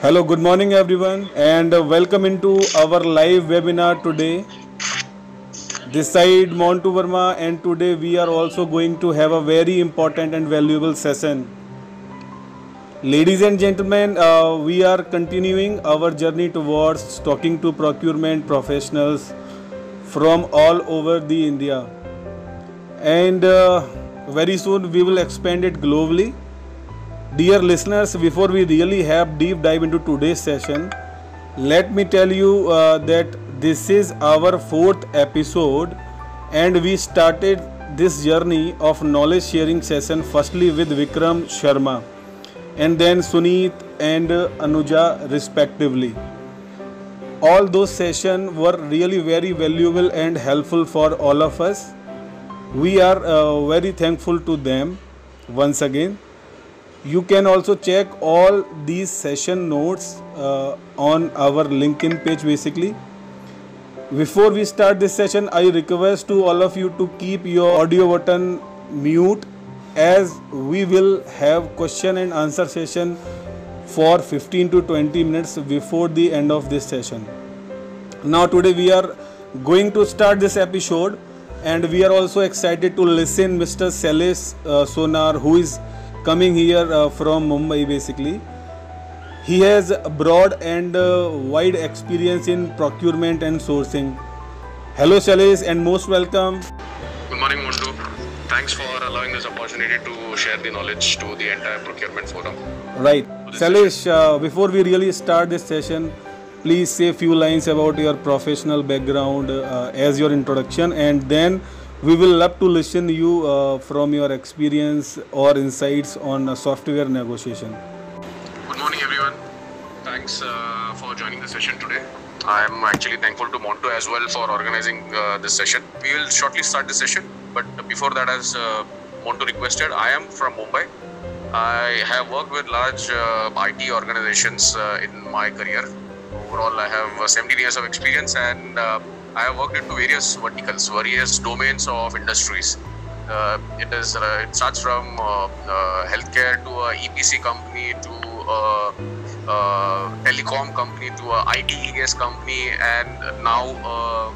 Hello, good morning everyone, and welcome into our live webinar today. This side Montu Verma, and today we are also going to have a very important and valuable session. Ladies and gentlemen, we are continuing our journey towards talking to procurement professionals from all over the India, and very soon we will expand it globally. Dear listeners, before we really have deep dive into today's session, let me tell you that this is our fourth episode, and we started this journey of knowledge sharing session firstly with Vikram Sharma and then Suneet and Anuja respectively. All those sessions were really very valuable and helpful for all of us. We are very thankful to them once again. You can also check all these session notes on our LinkedIn page basically. Before we start this session, I request to all of you to keep your audio button mute, as we will have question and answer session for 15 to 20 minutes before the end of this session. Now today we are going to start this episode, and we are also excited to listen Mr. Shailesh Sonar, who is coming here from Mumbai basically. He has broad and wide experience in procurement and sourcing. Hello Shailesh, and most welcome. Good morning, Montu. Thanks for allowing this opportunity to share the knowledge to the entire procurement forum. Right. Shailesh, before we really start this session, please say a few lines about your professional background as your introduction, and then we will love to listen you from your experience or insights on software negotiation. Good morning, everyone. Thanks for joining the session today. I am actually thankful to Montu as well for organizing this session. We will shortly start the session, but before that, as Montu requested, I am from Mumbai. I have worked with large IT organizations in my career. Overall, I have 17 years of experience, and I have worked into various verticals, various domains of industries. It starts from healthcare to a EPC company to a telecom company to a ITES company, and now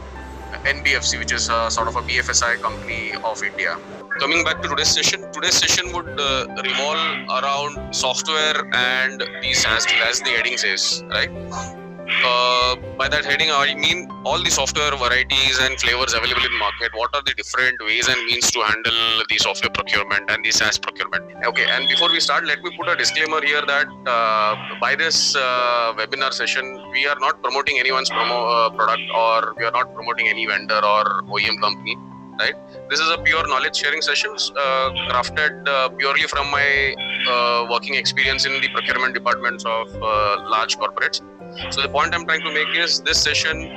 NBFC, which is sort of a BFSI company of India. Coming back to today's session would revolve around software and the SaaS, as the heading says, right? By that heading, I mean all the software varieties and flavors available in market. What are the different ways and means to handle the software procurement and the SaaS procurement? Okay, and before we start, let me put a disclaimer here that by this webinar session, we are not promoting anyone's product, or we are not promoting any vendor or OEM company, right? This is a pure knowledge sharing sessions crafted purely from my working experience in the procurement departments of large corporates. So the point I'm trying to make is this session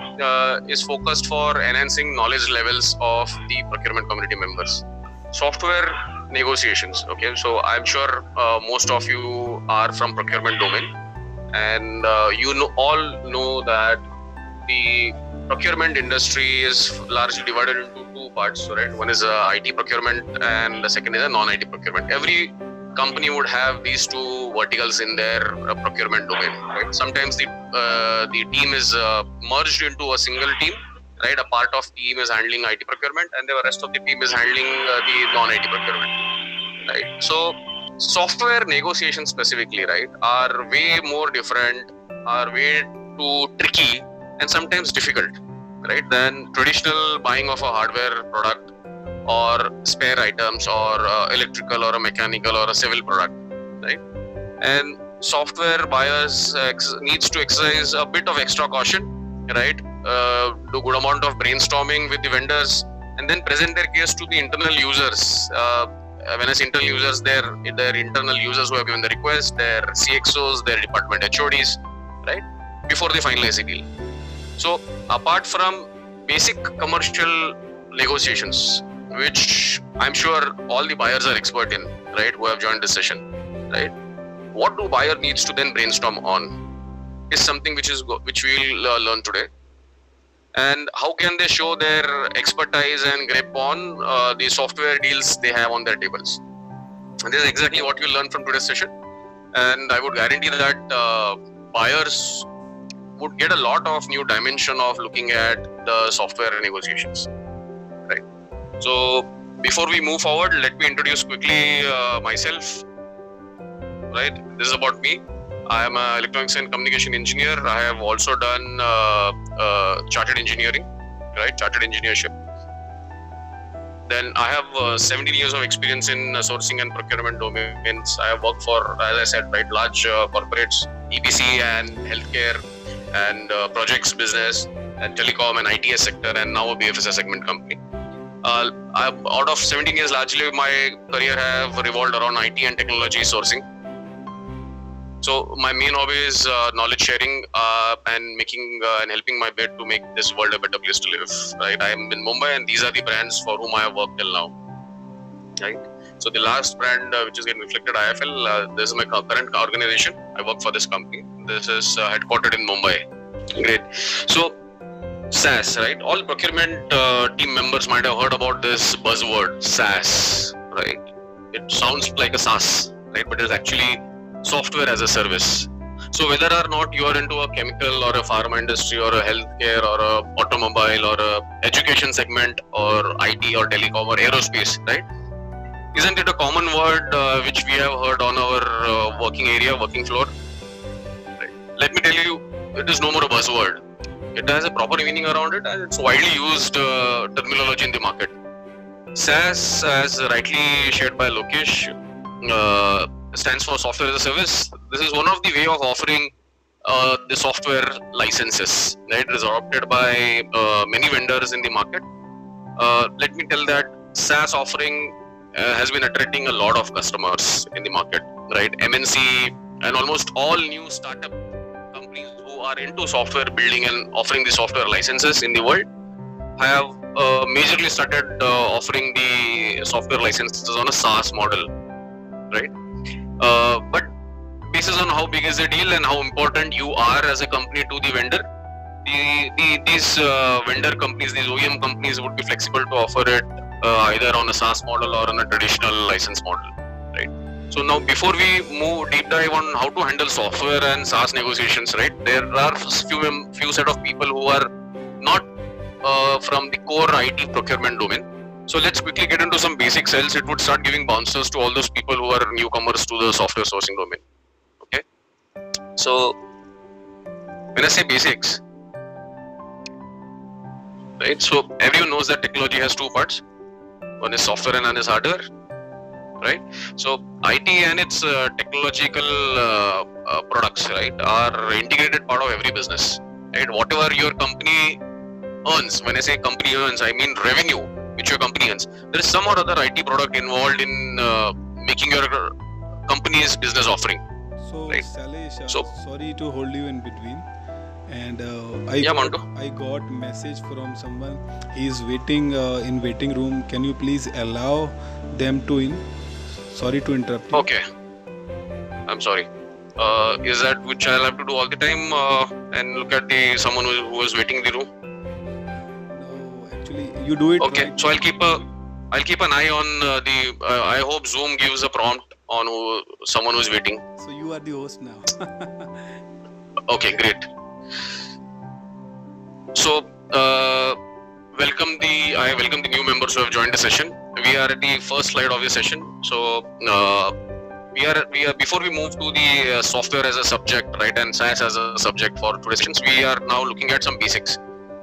is focused for enhancing knowledge levels of the procurement community members. Software negotiations. Okay, so I'm sure most of you are from procurement domain, and all know that the procurement industry is largely divided into two parts, right? One is IT procurement, and the second is a non-IT procurement. Every company would have these two verticals in their procurement domain, right? Sometimes the team is merged into a single team, right? A part of the team is handling IT procurement, and the rest of the team is handling the non-IT procurement, right? So software negotiations specifically, right, are way more different, are way too tricky and sometimes difficult, right, than traditional buying of a hardware product or spare items or electrical or a mechanical or a civil product, right? And software buyers needs to exercise a bit of extra caution, right? Do good amount of brainstorming with the vendors, and then present their case to the internal users. When I say internal users, their internal users who have given the request, their CXOs, their department HODs, right? Before they finalize the deal. So apart from basic commercial negotiations, which I'm sure all the buyers are expert in, right, who have joined this session, right? What do buyer needs to then brainstorm on is something which we'll learn today. And how can they show their expertise and grip on the software deals they have on their tables? And this is exactly what you'll learn from today's session. And I would guarantee that buyers would get a lot of new dimension of looking at the software negotiations, right? So before we move forward, let me introduce quickly myself, right? This is about me. I am an electronics and communication engineer. I have also done chartered engineering, right? Chartered engineership. Then I have 17 years of experience in sourcing and procurement domains. I have worked for, as I said, right, large corporates, EPC and healthcare and projects business and telecom and ITS sector, and now a BFSI segment company. Out of 17 years, largely my career have revolved around IT and technology sourcing. So my main hobby is knowledge sharing and making and helping my bit to make this world a better place to live. Right, I am in Mumbai, and these are the brands for whom I have worked till now. Right, so the last brand which is getting reflected, IFL. This is my current organization. I work for this company. This is headquartered in Mumbai. Great. So SaaS, right? All procurement team members might have heard about this buzzword, SaaS. Right? It sounds like a SaaS, right? But it's actually software as a service. So whether or not you are into a chemical or a pharma industry or a healthcare or a automobile or a education segment or IT or telecom or aerospace, right? Isn't it a common word which we have heard on our working floor? Right. Let me tell you, it is no more a buzzword. It has a proper meaning around it, and it's widely used terminology in the market. SaaS, as rightly shared by Lokesh, stands for software as a service. This is one of the way of offering the software licenses, right? It is adopted by many vendors in the market. Let me tell that SaaS offering has been attracting a lot of customers in the market, right? MNC and almost all new startup companies who are into software building and offering the software licenses in the world have majorly started offering the software licenses on a SaaS model, right? But based on how big is the deal and how important you are as a company to the vendor, these vendor companies, these OEM companies would be flexible to offer it either on a SaaS model or on a traditional license model, right? So now before we move deep dive on how to handle software and SaaS negotiations, right, there are few set of people who are not from the core IT procurement domain. So let's quickly get into some basics, else it would start giving bounces to all those people who are newcomers to the software sourcing domain. Okay. So when I say basics, right, so everyone knows that technology has two parts. One is software and one is hardware, right? So IT and its technological products, right, are integrated part of every business, right? Whatever your company earns, when I say company earns, I mean revenue which your company earns. There is some or other IT product involved in making your company's business offering. So, right? Salesh, So, sorry to hold you in between. And I got message from someone. He is waiting in waiting room. Can you please allow them to in? Sorry to interrupt you. Okay. I'm sorry. Is that which I'll have to do all the time and look at someone who is waiting in the room? You do it. Okay, right. so I'll keep an eye on I hope Zoom gives a prompt on someone who is waiting. So you are the host now. Okay, great. So I welcome the new members who have joined the session. We are at the first slide of the session. So we are before we move to the software as a subject, right, and SaaS as a subject for today's sessions, we are now looking at some basics.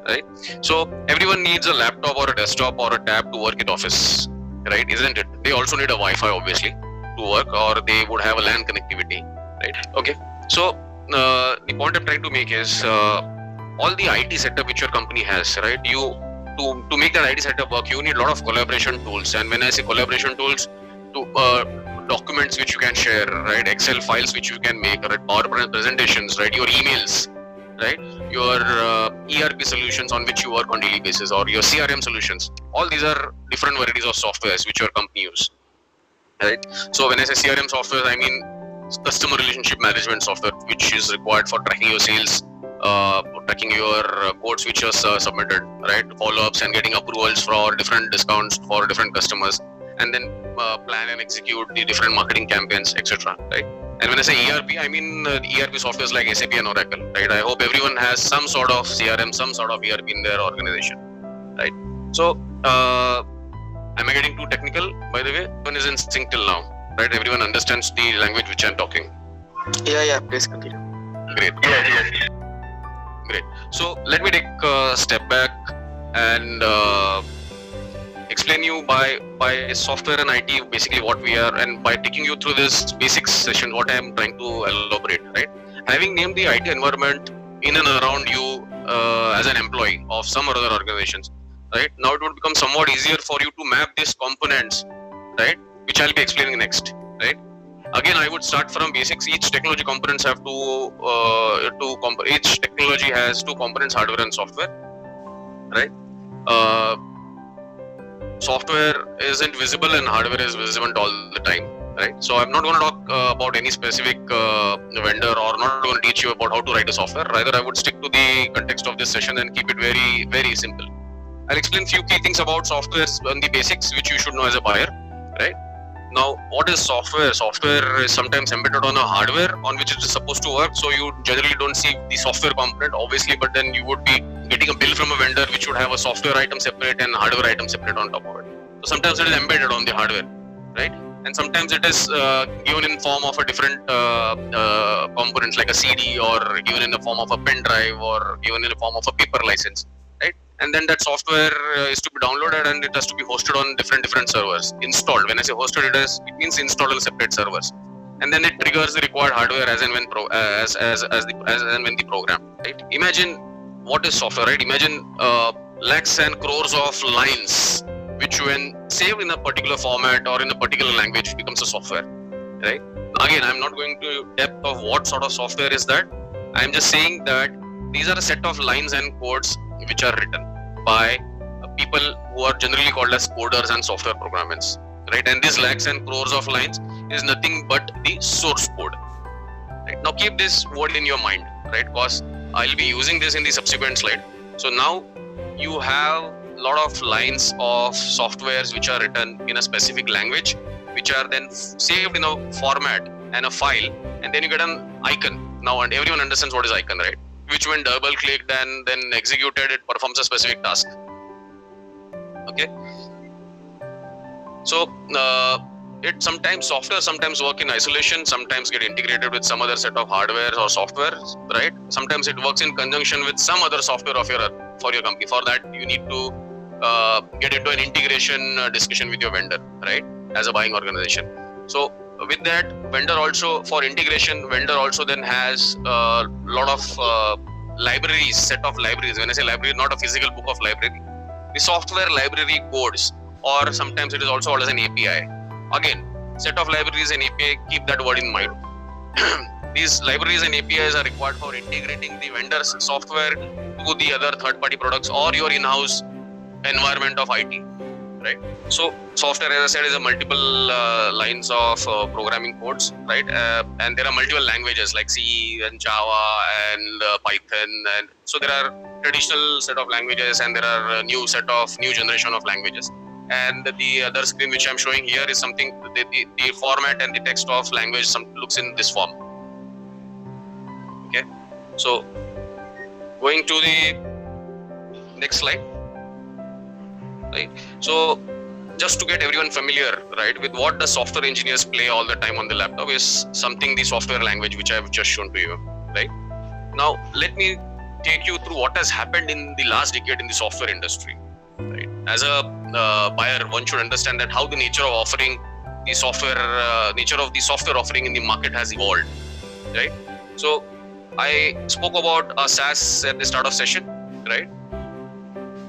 Right, so everyone needs a laptop or a desktop or a tab to work in office, right? Isn't it? They also need a Wi-Fi, obviously, to work, or they would have a LAN connectivity, right? Okay. So the point I'm trying to make is all the IT setup which your company has, right? To make that IT setup work, you need a lot of collaboration tools. And when I say collaboration tools, to documents which you can share, right? Excel files which you can make, right? PowerPoint presentations, right? Your emails, right? Your ERP solutions on which you work on daily basis, or your CRM solutions. All these are different varieties of softwares which your company use, right? So when I say CRM software, I mean customer relationship management software, which is required for tracking your sales, tracking your quotes which are submitted, right? Follow-ups and getting approvals for different discounts for different customers, and then plan and execute the different marketing campaigns, etc. Right? And when I say ERP, I mean ERP softwares like SAP and Oracle, right? I hope everyone has some sort of CRM, some sort of ERP in their organization, right? So, am I getting too technical? By the way, everyone is in sync till now, right? Everyone understands the language which I'm talking. Yeah, please continue. Great. Yes. Great. So let me take a step back and explain you by software and IT basically what we are, and by taking you through this basics session what I am trying to elaborate, right? Having named the IT environment in and around you as an employee of some other organizations, right? Now it would become somewhat easier for you to map these components, right? Which I'll be explaining next, right? Again, I would start from basics. Each technology components have each technology has two components, hardware and software, right? Software isn't visible and hardware is visible all the time, right? So I'm not going to talk about any specific vendor, or not going to teach you about how to write a software. Rather, I would stick to the context of this session and keep it very, very simple. I'll explain few key things about software and the basics which you should know as a buyer, right? Now, what is software? Software is sometimes embedded on a hardware on which it is supposed to work. So you generally don't see the software component, obviously, but then you would be getting a bill from a vendor which would have a software item separate and hardware item separate on top of it. So sometimes it is embedded on the hardware, right? And sometimes it is given in form of a different components like a CD, or given in the form of a pen drive, or given in the form of a paper license, right? And then that software is to be downloaded and it has to be hosted on different servers. Installed. When I say hosted, it means installed on separate servers. And then it triggers the required hardware as and when the program. Right? Imagine what is software, right? Imagine lakhs and crores of lines, which when saved in a particular format or in a particular language becomes a software. Right? Again, I'm not going to depth of what sort of software is that. I'm just saying that these are a set of lines and codes which are written by people who are generally called as coders and software programmers, right? And these lakhs and crores of lines is nothing but the source code, right? Now keep this word in your mind, right? Because I'll be using this in the subsequent slide. So now you have a lot of lines of softwares which are written in a specific language, which are then saved in a format and a file, and then you get an icon. Now, and everyone understands what is icon, right? Which when double clicked and then executed, it performs a specific task. Okay. So it sometimes software sometimes work in isolation, sometimes get integrated with some other set of hardware or software, right? Sometimes it works in conjunction with some other software of for your company. For that, you need to get into an integration discussion with your vendor, right? As a buying organization. So with that, vendor also, for integration, vendor also then has a lot of libraries, set of libraries. When I say library, not a physical book of library, the software library codes, or sometimes it is also called as an API. Again, set of libraries and API, keep that word in mind. These libraries and APIs are required for integrating the vendor's software to the other third-party products or your in-house environment of IT. Right. So software, as I said, is a multiple lines of programming codes, right? And there are multiple languages like C and Java and Python, and so there are traditional set of languages and there are new generation of languages. And the other screen which I'm showing here is something the format and the text of language looks in this form. Okay. So going to the next slide. Right. So just to get everyone familiar, right, with what the software engineers play all the time on the laptop is something, the software language which I've just shown to you, right? Now let me take you through what has happened in the last decade in the software industry, right? As a buyer, one should understand that how the nature of offering the software, offering in the market has evolved, right? So I spoke about a SaaS at the start of session, right?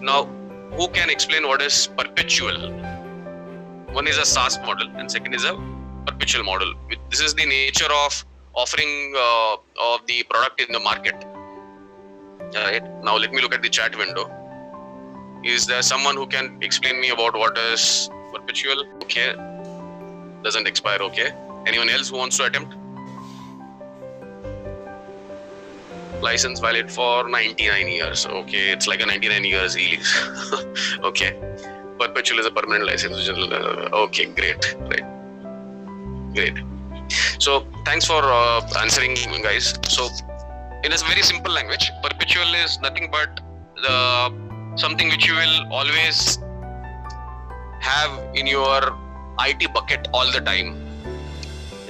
Now, who can explain what is perpetual? One is a SaaS model and second is a perpetual model. This is the nature of offering of the product in the market. Right. Now let me look at the chat window. Is there someone who can explain me about what is perpetual? Okay. Doesn't expire. Okay. Anyone else who wants to attempt? License valid for 99 years. Okay, it's like a 99 years release. Okay, perpetual is a permanent license. Okay, great, right, great. So thanks for answering, guys. So in a very simple language, perpetual is nothing but something which you will always have in your IT bucket all the time,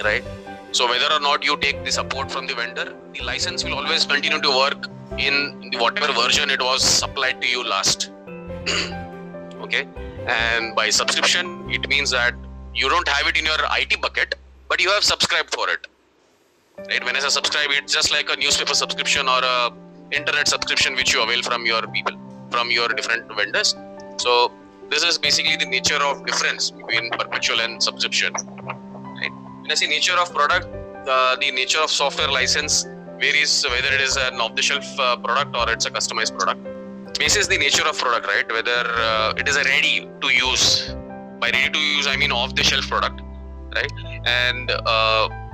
right? So whether or not you take the support from the vendor, the license will always continue to work in whatever version it was supplied to you last. Okay, and by subscription, it means that you don't have it in your IT bucket, but you have subscribed for it. Right? When I say subscribe, it's just like a newspaper subscription or a internet subscription which you avail from your people, from your different vendors. So this is basically the nature of difference between perpetual and subscription. Right? When I say nature of product, the nature of software license varies whether it is an off-the-shelf product or it's a customized product. Basis the nature of product, right? Whether it is a ready to use. By ready to use, I mean off-the-shelf product, right? And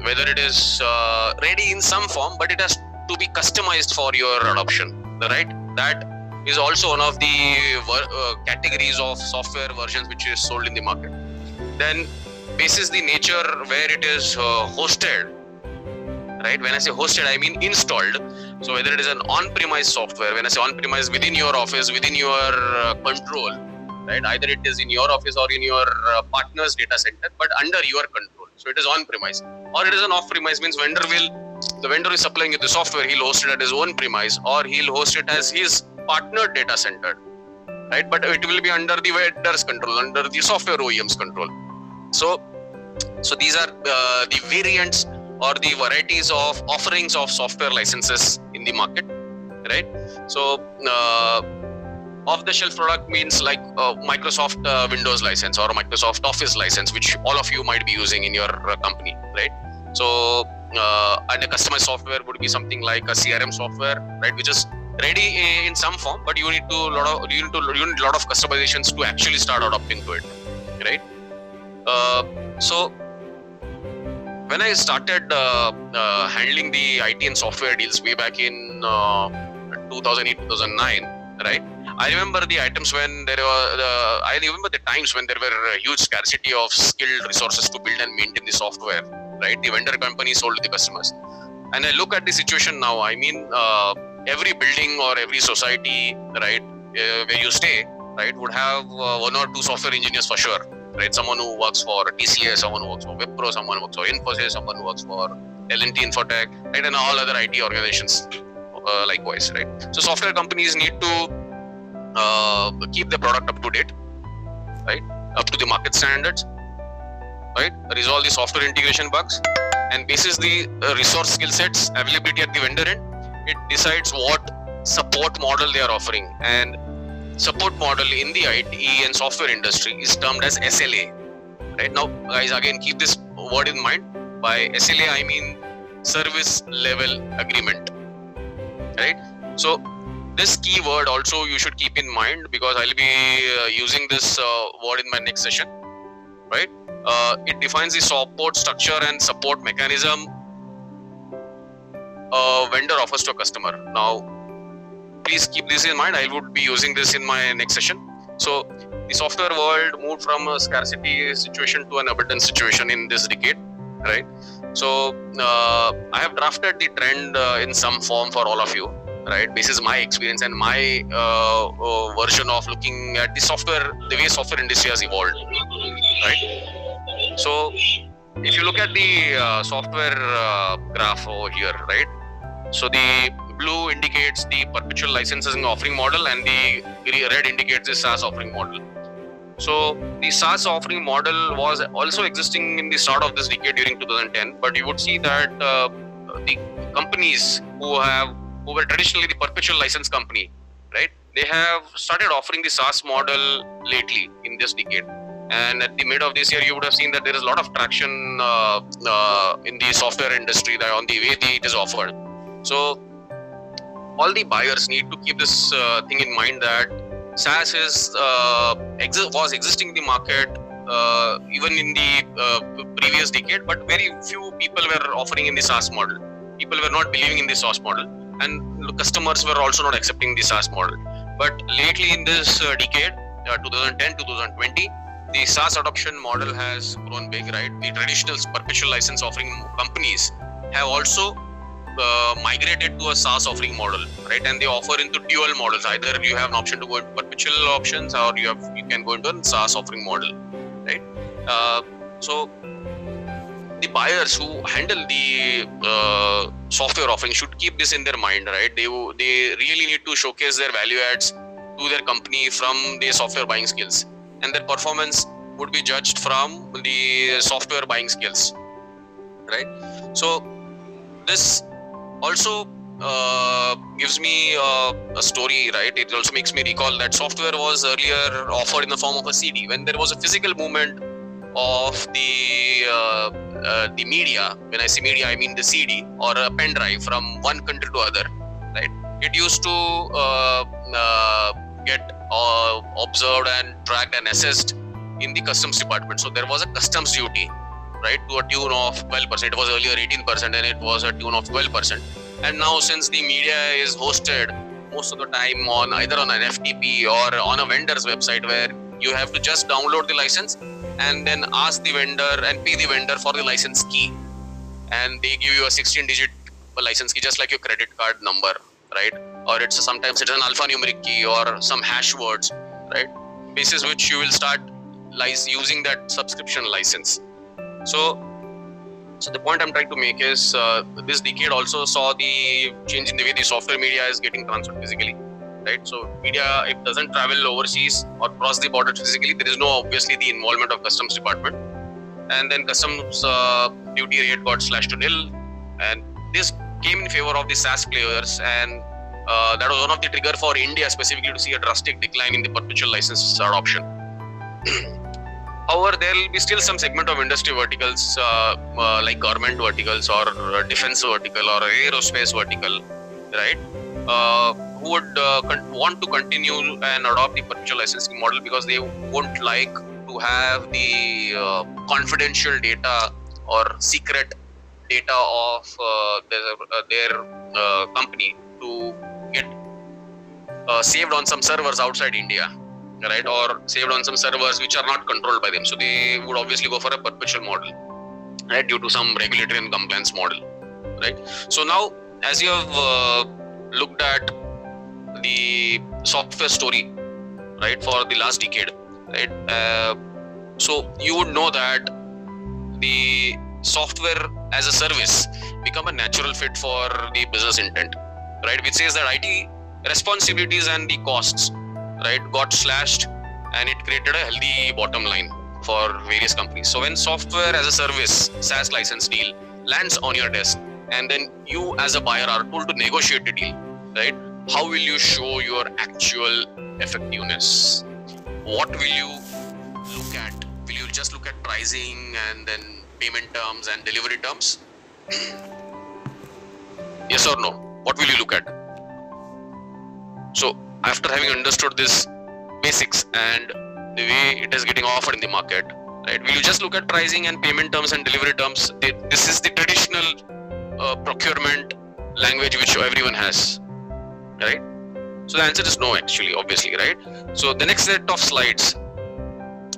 whether it is ready in some form, but it has to be customized for your adoption, right? That is also one of the categories of software versions which is sold in the market. Then basis the nature where it is hosted, right? When I say hosted, I mean installed. So whether it is an on-premise software, when I say on-premise, within your office, within your control, right? Either it is in your office or in your partner's data center, but under your control. So it is on-premise. Or it is an off-premise, means the vendor is supplying you the software, he'll host it at his own premise, or he'll host it as his partner data center, right? But it will be under the vendor's control, under the software OEM's control. So these are the variants or the varieties of offerings of software licenses in the market, right? So off-the-shelf product means like Microsoft Windows license or Microsoft Office license, which all of you might be using in your company, right? So and a customized software would be something like a CRM software, right, which is ready in some form, but you need a lot of customizations to actually start adopting to it, right? So when I started handling the IT and software deals way back in 2008, 2009, right? I remember the items when I remember the times when there were a huge scarcity of skilled resources to build and maintain the software, right? The vendor company sold to the customers. And I look at the situation now, I mean, every building or every society, right, where you stay, right, would have one or two software engineers for sure, right? Someone who works for TCS, someone who works for Wipro, someone who works for Infosys, someone who works for L&T Infotech, right, and all other IT organizations likewise, right? So software companies need to keep the product up to date, right, up to the market standards, right, resolve the software integration bugs, and basis the resource skill sets availability at the vendor end, it decides what support model they are offering. And support model in the IT and software industry is termed as SLA, right? Now guys, again, keep this word in mind. By SLA I mean service level agreement, right? So this keyword also you should keep in mind, because I'll be using this word in my next session, right? It defines the support structure and support mechanism a vendor offers to a customer. Now, please keep this in mind. I would be using this in my next session. So, the software world moved from a scarcity situation to an abundance situation in this decade, right? So, I have drafted the trend in some form for all of you, right? This is my experience and my version of looking at the software, the way software industry has evolved, right? So, if you look at the software graph over here, right? So the blue indicates the perpetual licensing offering model, and the red indicates the SaaS offering model. So the SaaS offering model was also existing in the start of this decade during 2010, but you would see that the companies who were traditionally the perpetual license company, right? They have started offering the SaaS model lately in this decade. And at the mid of this year, you would have seen that there is a lot of traction in the software industry on the way it is offered. So all the buyers need to keep this thing in mind, that SaaS was existing in the market even in the previous decade, but very few people were offering in the SaaS model. People were not believing in the SaaS model, and customers were also not accepting the SaaS model. But lately in this decade, 2010, 2020, the SaaS adoption model has grown big, right? The traditional perpetual license offering companies have also migrated to a SaaS offering model, right? And they offer into dual models. Either you have an option to go into perpetual options, or you can go into a SaaS offering model, right? So the buyers who handle the software offering should keep this in their mind, right? They really need to showcase their value adds to their company from their software buying skills, and their performance would be judged from the software buying skills, right? So this also gives me a story, right? It also makes me recall that software was earlier offered in the form of a CD. When there was a physical movement of the media, when I say media, I mean the CD or a pen drive from one country to other, right? It used to get observed and tracked and assessed in the customs department. So there was a customs duty, right, to a tune of 12%. It was earlier 18% and it was a tune of 12%. And now since the media is hosted most of the time on either on an FTP or on a vendor's website, where you have to just download the license and then ask the vendor and pay the vendor for the license key, and they give you a 16-digit license key, just like your credit card number, right? Or sometimes it's an alphanumeric key or some hash words, right? Basis which you will start using that subscription license. So the point I'm trying to make is this decade also saw the change in the way the software media is getting transferred physically, right? So media, it doesn't travel overseas or cross the border physically. There is no obviously the involvement of customs department, and then customs duty rate got slashed to nil, and this came in favor of the SaaS players, and that was one of the trigger for India specifically to see a drastic decline in the perpetual license adoption. However, there will be still some segment of industry verticals like government verticals or defense vertical or aerospace vertical, right, who would want to continue and adopt the perpetual licensing model because they won't like to have the confidential data or secret data of their company to get saved on some servers outside India, right, or saved on some servers which are not controlled by them. So they would obviously go for a perpetual model, right, due to some regulatory and compliance model, right? So now, as you have looked at the software story, right, for the last decade, right, so you would know that the software as a service become a natural fit for the business intent, right, which says that IT responsibilities and the costs, right, got slashed, and it created a healthy bottom line for various companies. So when software as a service SaaS license deal lands on your desk, and then you as a buyer are told to negotiate the deal, right, how will you show your actual effectiveness? What will you look at? Will you just look at pricing and then payment terms and delivery terms? Yes or no? What will you look at? So after having understood this basics and the way it is getting offered in the market, right, will you just look at pricing and payment terms and delivery terms? This is the traditional procurement language which everyone has, right? So the answer is no, actually, obviously, right? So the next set of slides,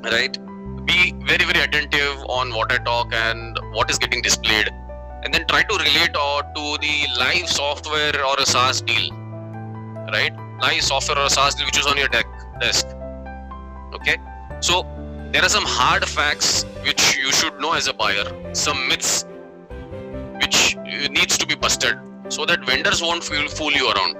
right, be very, very attentive on what I talk and what is getting displayed, and then try to relate to the live software or a SaaS deal, right? Live software or a SaaS deal which is on your desk. Okay, so there are some hard facts which you should know as a buyer, some myths which needs to be busted so that vendors won't fool you around,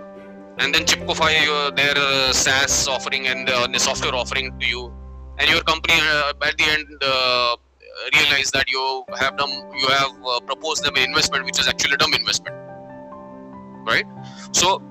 and then chipify their SaaS offering and the software offering to you, and your company at the end realize that you have proposed them an investment which is actually a dumb investment, right? So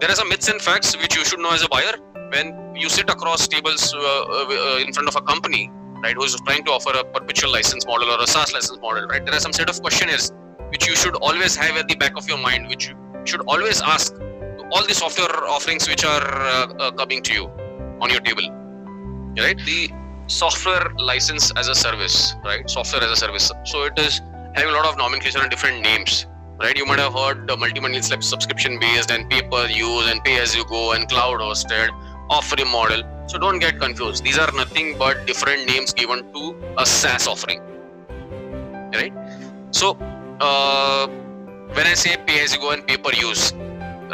there are some myths and facts which you should know as a buyer when you sit across tables in front of a company, right, who is trying to offer a perpetual license model or a SaaS license model, right? There are some set of questionnaires which you should always have at the back of your mind, which you should always ask to all the software offerings which are coming to you on your table, right? The software license as a service, right? Software as a service. So it is having a lot of nomenclature and different names, right? You might have heard the multi-monthly subscription based and pay per use and pay as you go and cloud hosted offering model. So don't get confused. These are nothing but different names given to a SaaS offering, right? So when I say pay as you go and pay per use,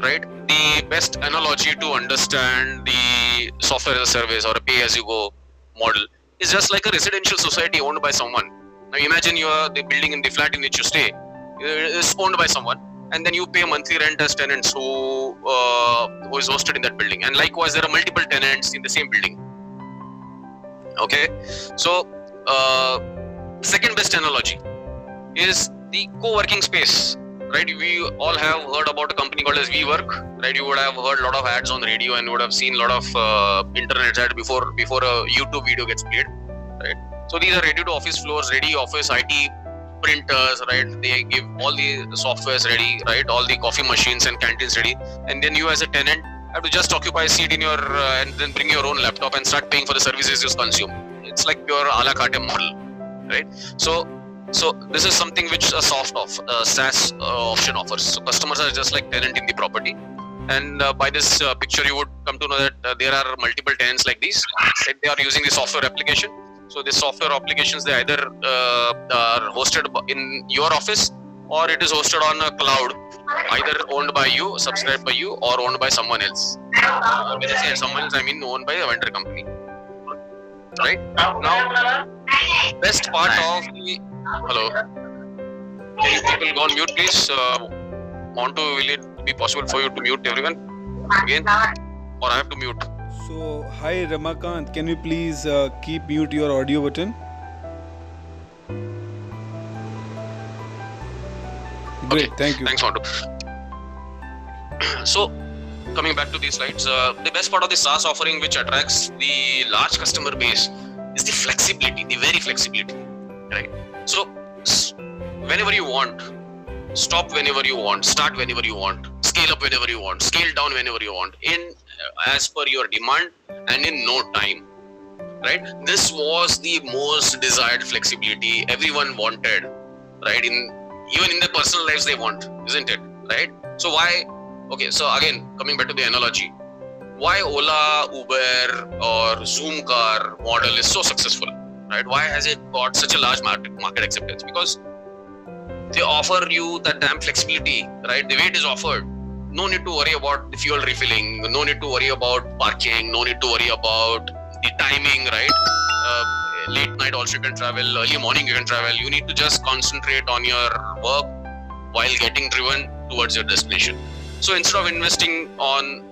right? The best analogy to understand the software as a service or a pay as you go model is just like a residential society owned by someone. Now imagine the building in the flat in which you stay is owned by someone, and then you pay monthly rent as tenants who is hosted in that building. And likewise, there are multiple tenants in the same building. Okay, so second best analogy is the co-working space. Right, we all have heard about a company called as WeWork. Right, you would have heard a lot of ads on radio and would have seen a lot of internet ads before a YouTube video gets played. Right, so these are ready to office floors, ready office IT printers. Right, they give all the softwares ready. Right, all the coffee machines and canteens ready, and then you as a tenant have to just occupy a seat in your and then bring your own laptop and start paying for the services you consume. It's like pure a la carte model, right? So this is something which a SaaS option offers. So customers are just like tenant in the property, and by this picture you would come to know that there are multiple tenants like these. Right? They are using the software application. So the software applications, they either are hosted in your office or it is hosted on a cloud, either owned by you, subscribed by you, or owned by someone else. When I say someone else, I mean owned by a vendor company. Right? Now, best part of the... Hello? Can you people go on mute, please? Will it be possible for you to mute everyone again? Or I have to mute? So, hi Ramakant, can you please keep mute your audio button? Great, okay. Thank you. Thanks, Montu. So, coming back to these slides, the best part of the SaaS offering which attracts the large customer base is the flexibility, the very flexibility, right? So, whenever you want, stop whenever you want, start whenever you want, scale up whenever you want, scale down whenever you want, as per your demand and in no time, right? This was the most desired flexibility everyone wanted, right? Even in their personal lives they want, isn't it, right? So why? Okay, so again, coming back to the analogy, why Ola, Uber or Zoom car model is so successful, right? Why has it got such a large market acceptance? Because they offer you that damn flexibility, right? The way it is offered, no need to worry about the fuel refilling, no need to worry about parking, no need to worry about the timing, right? Late night also you can travel, early morning you can travel. You need to just concentrate on your work while getting driven towards your destination. So instead of investing on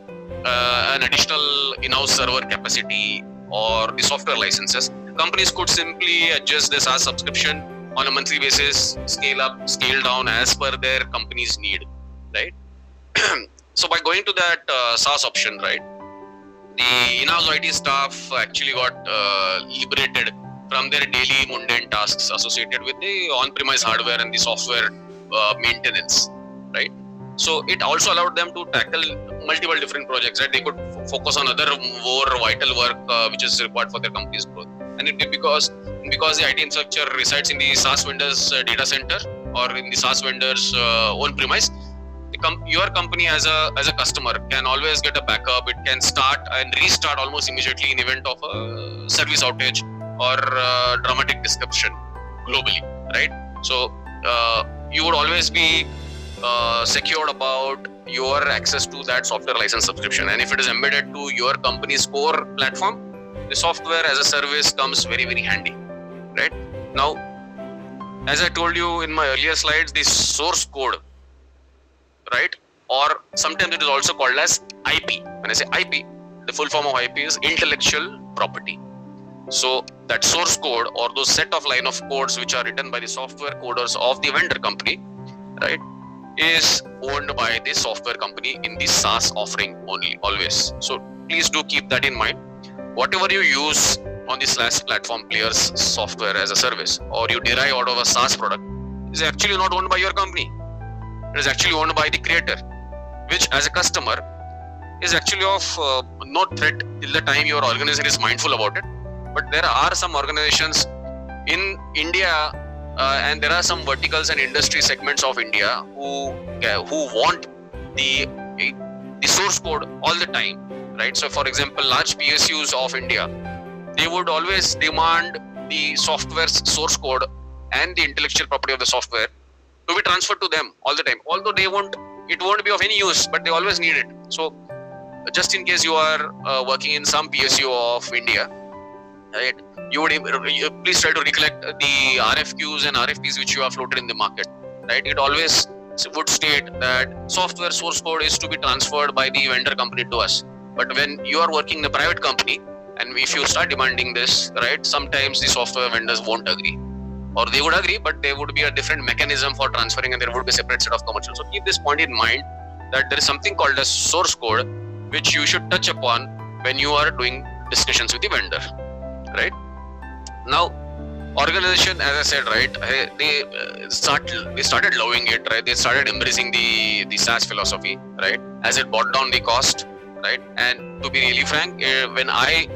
an additional in-house server capacity or the software licenses, companies could simply adjust the SaaS subscription on a monthly basis, scale up, scale down as per their company's need, right? So by going to that SaaS option, right, the in-house IT staff actually got liberated from their daily mundane tasks associated with the on-premise hardware and the software maintenance, right? So it also allowed them to tackle multiple different projects, right? They could focus on other more vital work which is required for their company's growth. And it did because the IT infrastructure resides in the SaaS vendor's data center or in the SaaS vendor's own premise. Your company as a customer can always get a backup. It can start and restart almost immediately in event of a service outage or dramatic disruption globally, right? So you would always be secured about your access to that software license subscription. And if it is embedded to your company's core platform, the software as a service comes very, very handy, right? Now, as I told you in my earlier slides, the source code, right? Or sometimes it is also called as IP. When I say IP, the full form of IP is intellectual property. So that source code or those set of line of codes which are written by the software coders of the vendor company, right, is owned by the software company in the SaaS offering only, always. So please do keep that in mind. Whatever you use on the SaaS platform players software as a service or you derive out of a SaaS product is actually not owned by your company. It is actually owned by the creator, which as a customer is actually of no threat till the time your organization is mindful about it. But there are some organizations in India and there are some verticals and industry segments of India who want the source code all the time, right? So for example, large PSUs of India, they would always demand the software's source code and the intellectual property of the software to be transferred to them all the time. Although it won't be of any use, but they always need it. So just in case you are working in some PSU of India, right, you please try to recollect the RFQs and RFPs which you have floated in the market, right? It always would state that software source code is to be transferred by the vendor company to us. But when you are working in a private company, and if you start demanding this, right, sometimes the software vendors won't agree, or they would agree, but there would be a different mechanism for transferring, and there would be a separate set of commercials. So keep this point in mind, that there is something called as source code which you should touch upon when you are doing discussions with the vendor, right? Now, organization, as I said, right, they started loving it, right? They started embracing the SaaS philosophy, right, as it brought down the cost, right? And to be really frank, when I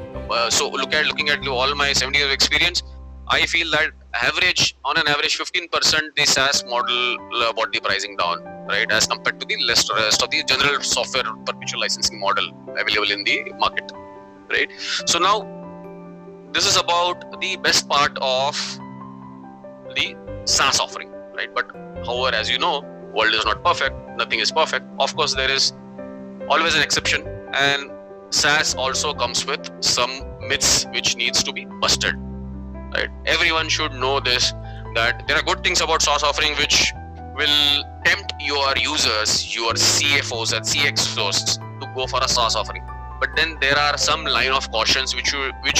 looking at all my 70 years of experience, I feel that on an average 15% the SaaS model brought the pricing down, right, as compared to the rest of the general software perpetual licensing model available in the market, right? So now, this is about the best part of the SaaS offering, right? But however, as you know, world is not perfect, nothing is perfect. Of course, there is always an exception, and SaaS also comes with some myths which needs to be busted, right? Everyone should know this, that there are good things about SaaS offering which will tempt your users, your CFOs and CXOs to go for a SaaS offering. But then there are some line of cautions which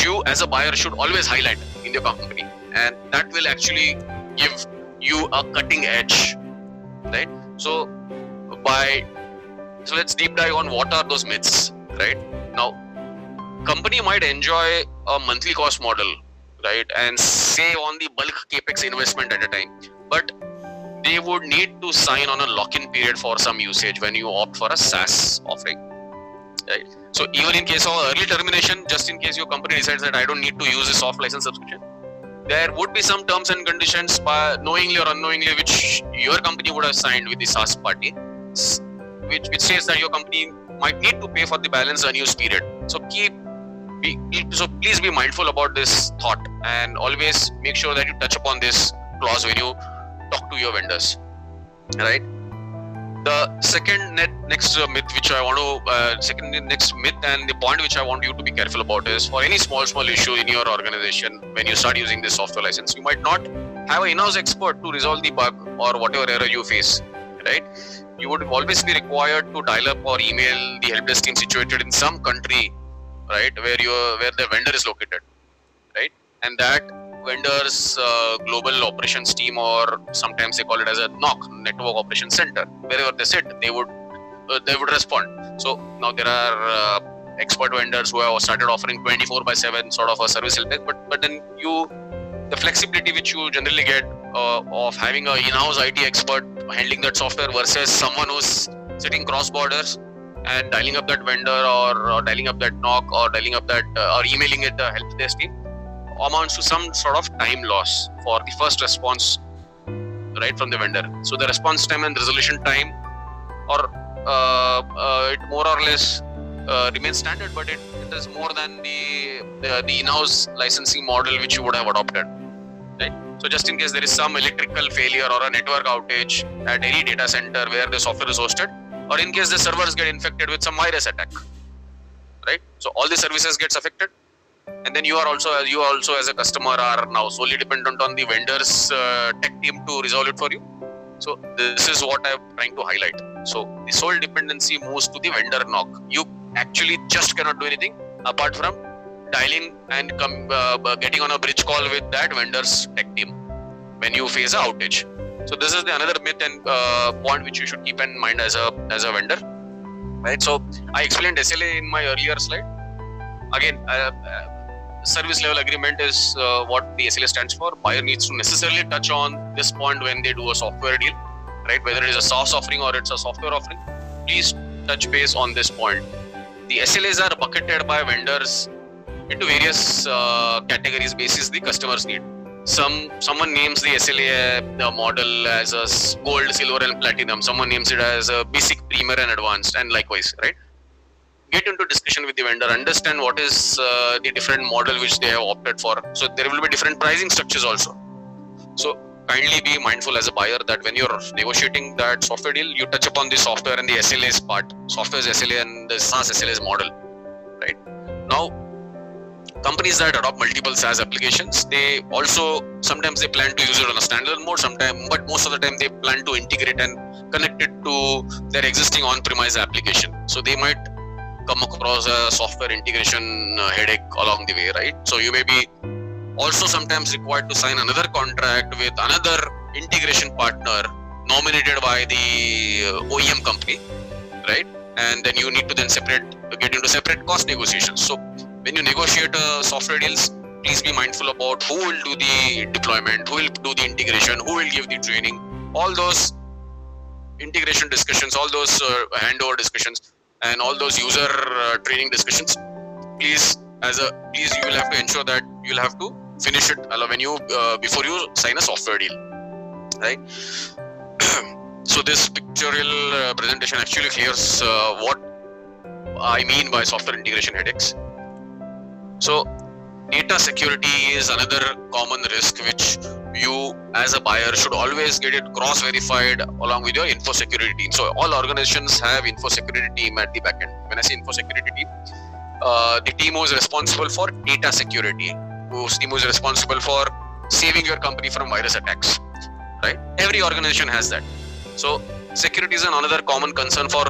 you as a buyer should always highlight in your company, and that will actually give you a cutting edge, right? So let's deep dive on what are those myths, right? Now, company might enjoy a monthly cost model, right, and save on the bulk capex investment at a time, but they would need to sign on a lock-in period for some usage when you opt for a SaaS offering, right? So even in case of early termination, just in case your company decides that I don't need to use a soft license subscription, there would be some terms and conditions, knowingly or unknowingly, which your company would have signed with the SaaS party, which says that your company might need to pay for the balance unused period. So please be mindful about this thought, and always make sure that you touch upon this clause when you talk to your vendors, right? The next myth and the point which I want you to be careful about is, for any small issue in your organization, when you start using this software license, you might not have an in-house expert to resolve the bug or whatever error you face, right? You would always be required to dial up or email the help desk team situated in some country, right, where the vendor is located, right? And that vendor's global operations team, or sometimes they call it as a NOC, Network Operations Center, wherever they sit, they would respond. So now there are expert vendors who have started offering 24/7 sort of a service help desk, but then the flexibility which you generally get of having an in-house IT expert handling that software versus someone who's sitting cross borders and dialing up that vendor or dialing up that NOC or dialing up that or emailing it the help desk team, amounts to some sort of time loss for the first response, right, from the vendor. So the response time and resolution time, or it more or less remains standard, but it is more than the in-house licensing model which you would have adopted, right? So just in case there is some electrical failure or a network outage at any data center where the software is hosted, or in case the servers get infected with some virus attack, right? So all the services gets affected, and then you also as a customer are now solely dependent on the vendor's tech team to resolve it for you. So this is what I'm trying to highlight. So the sole dependency moves to the vendor NOC. You actually just cannot do anything apart from dialing and getting on a bridge call with that vendor's tech team when you face an outage. So this is the another myth and point which you should keep in mind as a vendor, right? So I explained SLA in my earlier slide. Again, service level agreement is what the SLA stands for. Buyer needs to necessarily touch on this point when they do a software deal, right? Whether it is a SaaS offering or it's a software offering, please touch base on this point. The SLAs are bucketed by vendors into various categories basis the customer's need. Someone names the SLA model as a gold, silver and platinum. Someone names it as a basic, premier and advanced, and likewise, right? get into discussion with the vendor, understand what is the different model which they have opted for. So there will be different pricing structures also. So kindly be mindful as a buyer that when you're negotiating that software deal, you touch upon the software and the SLA's part, software's SLA and the SaaS SLA's model, right? Now, companies that adopt multiple SaaS applications, they also, sometimes they plan to use it on a standalone mode, but most of the time they plan to integrate and connect it to their existing on-premise application. So they might come across a software integration headache along the way, right? So you may be also sometimes required to sign another contract with another integration partner nominated by the OEM company, right? And then you need to then get into separate cost negotiations. So when you negotiate software deals, please be mindful about who will do the deployment, who will do the integration, who will give the training, all those integration discussions, all those handover discussions, and all those user training discussions. Please you will have to ensure that you'll have to finish it when you before you sign a software deal, right? So this pictorial presentation actually clears what I mean by software integration headaches. So data security is another common risk which you as a buyer should always get it cross-verified along with your info security team. So all organizations have info security team at the back end. When I say info security team, the team who is responsible for data security, whose team is responsible for saving your company from virus attacks, right? Every organization has that. So security is another common concern for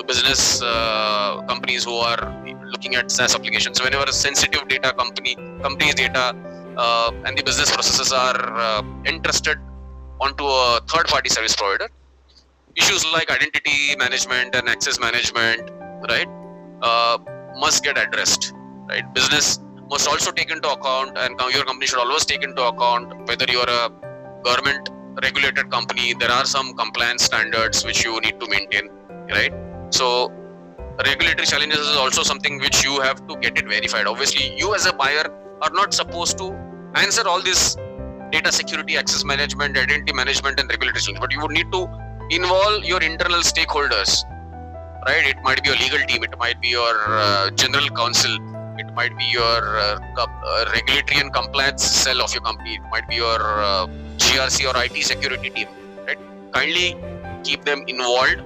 business companies who are looking at SaaS applications. So whenever a sensitive data company's data and the business processes are entrusted onto a third-party service provider, issues like identity management and access management, right, must get addressed, right? Business must also take into account, and your company should always take into account, whether you are a government regulated company, there are some compliance standards which you need to maintain, right? So regulatory challenges is also something which you have to get it verified. Obviously, you as a buyer are not supposed to answer all this data security, access management, identity management, and regulatory challenges, but you would need to involve your internal stakeholders, right? It might be your legal team, it might be your general counsel, it might be your regulatory and compliance cell of your company, it might be your GRC or IT security team, right? Kindly keep them involved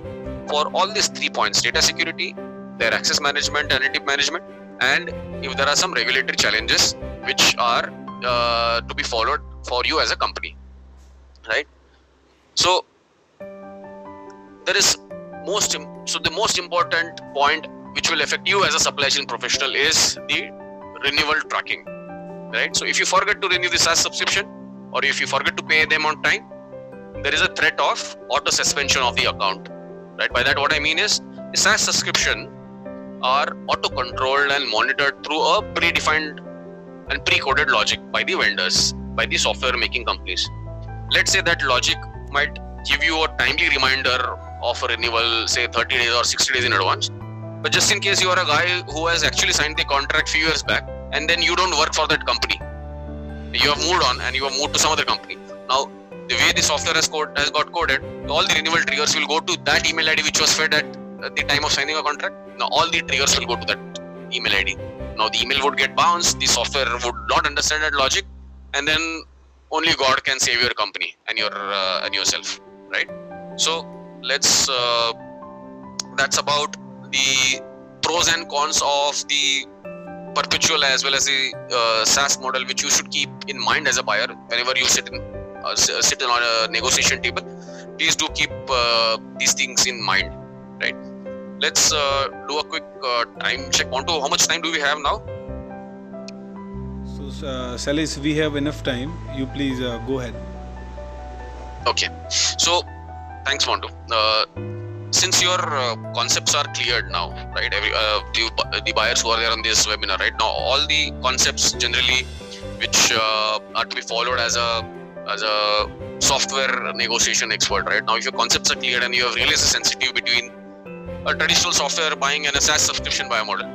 for all these 3 points: data security, their access management, identity management, and if there are some regulatory challenges which are to be followed for you as a company, right? So there is the most important point which will affect you as a supply chain professional is the renewal tracking, right? So if you forget to renew the SaaS subscription, or if you forget to pay them on time, there is a threat of auto suspension of the account, right? By that what I mean is, the SaaS subscription are auto controlled and monitored through a predefined and pre-coded logic by the vendors, by the software making companies. Let's say that logic might give you a timely reminder of a renewal, say 30 days or 60 days in advance. But just in case you are a guy who has actually signed the contract few years back, and then you don't work for that company, you have moved on and you have moved to some other company. Now, the way the software has got coded, all the renewal triggers will go to that email ID which was fed at the time of signing a contract. Now, all the triggers will go to that email ID. Now, the email would get bounced, the software would not understand that logic, and then only God can save your company and yourself, right? So, let's. That's about the pros and cons of the perpetual as well as the SaaS model, which you should keep in mind as a buyer whenever you sit on a negotiation table. Please do keep these things in mind, right? Let's do a quick time check. Montu, how much time do we have now? So, Salis, we have enough time. You please go ahead. Okay. So, thanks, Montu. Since your concepts are cleared now, right? The buyers who are there on this webinar, right now, all the concepts generally which are to be followed as a software negotiation expert, right? Now, if your concepts are cleared and you have realized the sensitivity between a traditional software buying and a SaaS subscription buy model,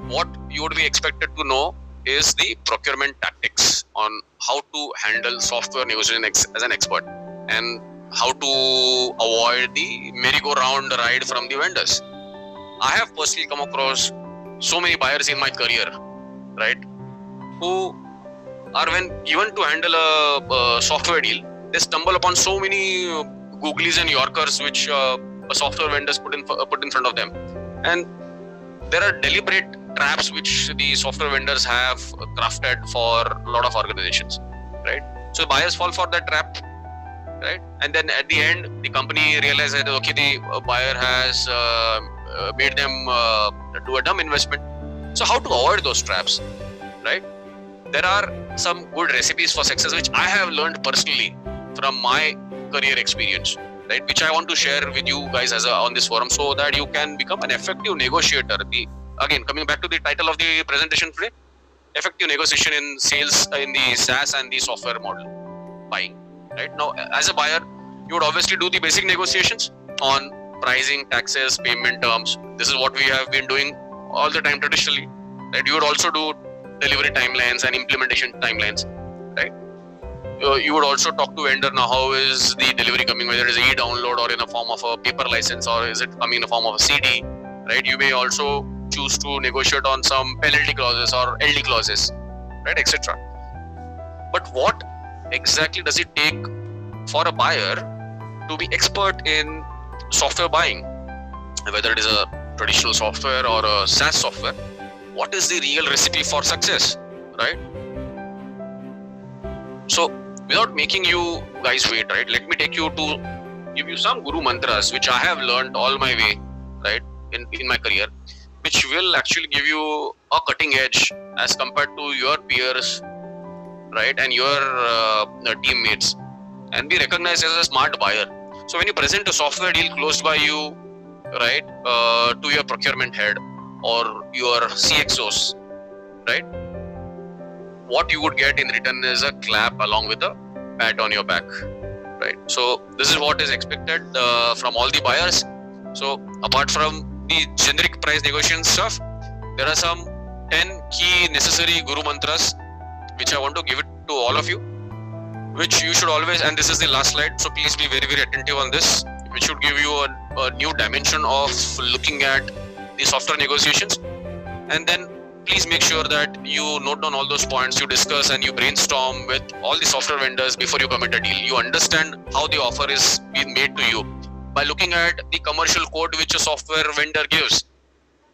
what you would be expected to know is the procurement tactics on how to handle software negotiation as an expert, and how to avoid the merry-go-round ride from the vendors. I have personally come across so many buyers in my career, right, who are, when given to handle a software deal, they stumble upon so many googlies and yorkers which a software vendors put in front of them, and there are deliberate traps which the software vendors have crafted for a lot of organizations, right? So buyers fall for that trap, right? And then at the end, the company realizes that okay, the buyer has made them do a dumb investment. So how to avoid those traps, right? There are some good recipes for success which I have learned personally from my career experience, right? Which I want to share with you guys on this forum, so that you can become an effective negotiator. Again, coming back to the title of the presentation today, effective negotiation in sales in the SaaS and the software model buying, right? Now, as a buyer, you would obviously do the basic negotiations on pricing, taxes, payment terms. This is what we have been doing all the time traditionally, right? You would also do delivery timelines and implementation timelines, right? You would also talk to vendor now, how is the delivery coming, whether it is e-download or in a form of a paper license, or is it coming in a form of a CD, right? You may also choose to negotiate on some penalty clauses or LD clauses, right, etc. But what exactly does it take for a buyer to be expert in software buying, whether it is a traditional software or a SaaS software? What is the real recipe for success, right? So without making you guys wait, right, let me give you some guru mantras which I have learned all my way, right, in my career, which will actually give you a cutting edge as compared to your peers, right, and your teammates, and be recognized as a smart buyer. So when you present a software deal closed by you, right, to your procurement head or your CXOs, right, what you would get in return is a clap along with a pat on your back, right? So this is what is expected from all the buyers. So apart from the generic price negotiation stuff, there are some 10 key necessary guru mantras which I want to give it to all of you, which you should always, and this is the last slide, so please be very, very attentive on this, which should give you a new dimension of looking at the software negotiations. And then please make sure that you note down all those points, you discuss and you brainstorm with all the software vendors before you commit a deal. You understand how the offer is being made to you by looking at the commercial code which a software vendor gives.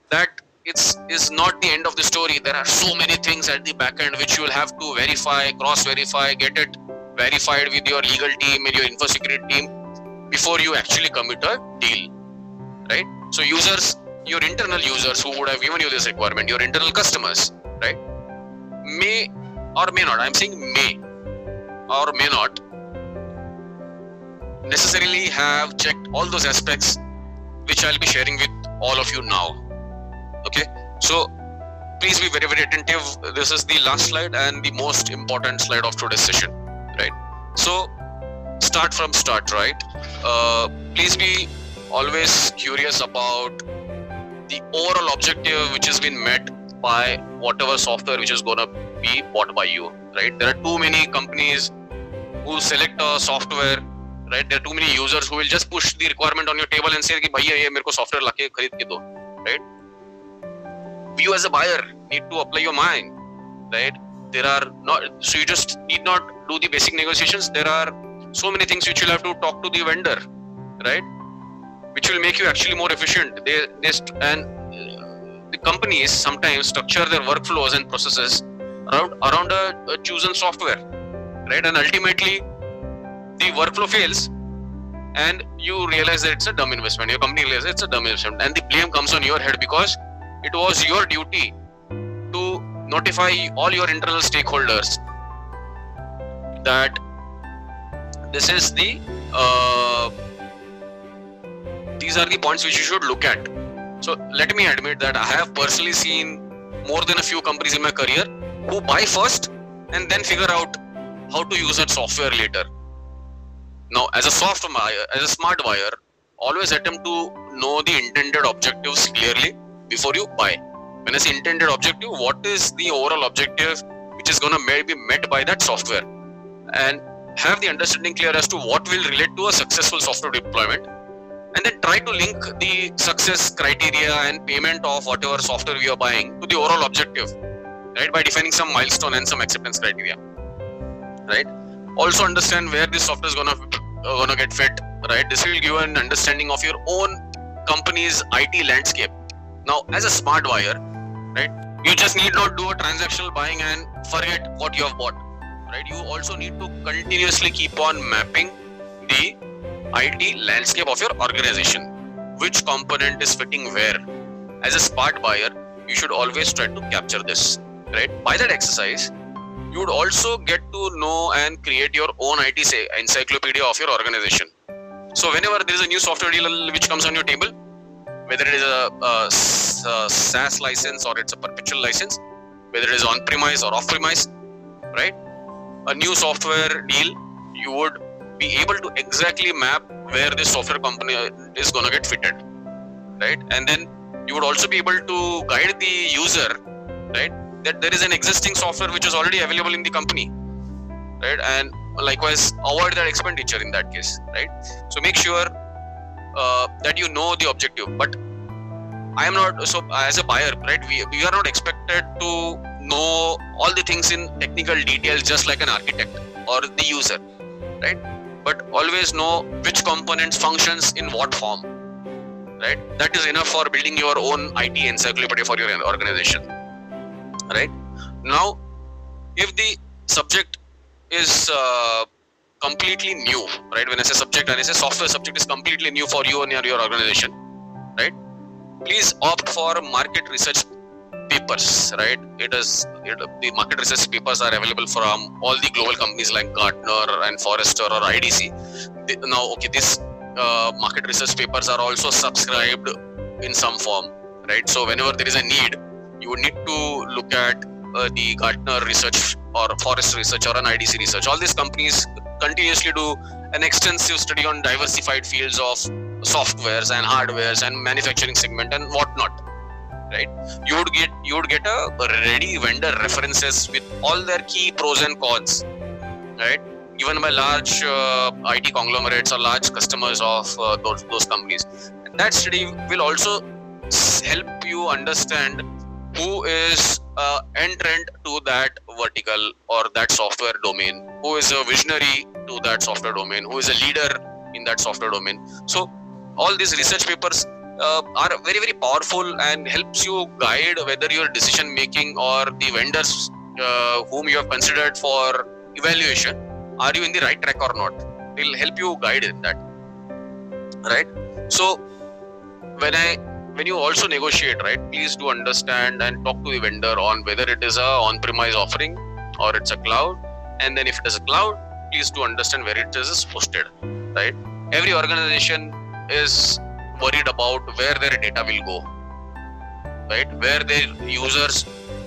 That is not the end of the story. There are so many things at the back end which you will have to verify, cross-verify, get it verified with your legal team and your info security team before you actually commit a deal, right? So users, your internal users who would have given you this requirement, your internal customers, right, may or may not, I'm saying may or may not necessarily have checked all those aspects which I'll be sharing with all of you now. Okay, so please be very, very attentive. This is the last slide and the most important slide of today's session, right? So start from start, right? Please be always curious about the overall objective which has been met by whatever software which is going to be bought by you, right? There are too many companies who select a software, right? There are too many users who will just push the requirement on your table and say कि भैया ये मेरे को software लाके खरीद के दो, right? You as a buyer need to apply your mind, right? There are not, so you just need not do the basic negotiations. There are so many things which you'll have to talk to the vendor, right? Which will make you actually more efficient. And the companies sometimes structure their workflows and processes around a chosen software, right? And ultimately, the workflow fails, and you realize that it's a dumb investment. Your company realizes it's a dumb investment, and the blame comes on your head because it was your duty to notify all your internal stakeholders that this is the these are the points which you should look at. So let me admit that I have personally seen more than a few companies in my career who buy first and then figure out how to use that software later. Now, as a smart buyer, always attempt to know the intended objectives clearly before you buy. When I say intended objective, what is the overall objective which is going to be met by that software, and have the understanding clear as to what will relate to a successful software deployment, and then try to link the success criteria and payment of whatever software we are buying to the overall objective, right? By defining some milestone and some acceptance criteria, right? Also understand where this software is gonna get fit, right? This will give you an understanding of your own company's IT landscape. Now, as a smart buyer, right, you just need not do a transactional buying and forget what you have bought, right? You also need to continuously keep on mapping the IT landscape of your organization. Which component is fitting where? As a smart buyer, you should always try to capture this, right? By that exercise, you would also get to know and create your own IT encyclopedia of your organization. So whenever there is a new software deal which comes on your table, whether it is a SaaS license or it's a perpetual license, whether it is on-premise or off-premise, right? A new software deal, you would be able to exactly map where this software company is going to get fitted, right? And then you would also be able to guide the user, right, that there is an existing software which is already available in the company, right? And likewise avoid that expenditure in that case, right? So make sure that you know the objective. But I am not, so as a buyer, right, we are not expected to know all the things in technical details just like an architect or the user, right? But always know which components functions in what form, right? That is enough for building your own IT encyclopedia for your organization, right? Now, if the subject is completely new, right? When I say subject, and I say software subject is completely new for you and your organization, right? Please opt for market research papers, right? The market research papers are available from all the global companies like Gartner and Forrester or IDC. These market research papers are also subscribed in some form, right? So whenever there is a need, you would need to look at the Gartner research or Forrester research or an IDC research. All these companies continuously do an extensive study on diversified fields of softwares and hardwares and manufacturing segment and whatnot, right? You would get a ready vendor references with all their key pros and cons, right? Given by large IT conglomerates or large customers of those companies. And that study will also help you understand who is entrant to that vertical or that software domain, who is a visionary to that software domain, who is a leader in that software domain. So all these research papers are very, very powerful and helps you guide whether your decision making or the vendors whom you have considered for evaluation, are you in the right track or not? It will help you guide in that, right? So when you also negotiate, right, please do understand and talk to the vendor on whether it is a on-premise offering or it's a cloud. And then if it is a cloud, please do understand where it is hosted, right? Every organization is worried about where their data will go, right? Where their users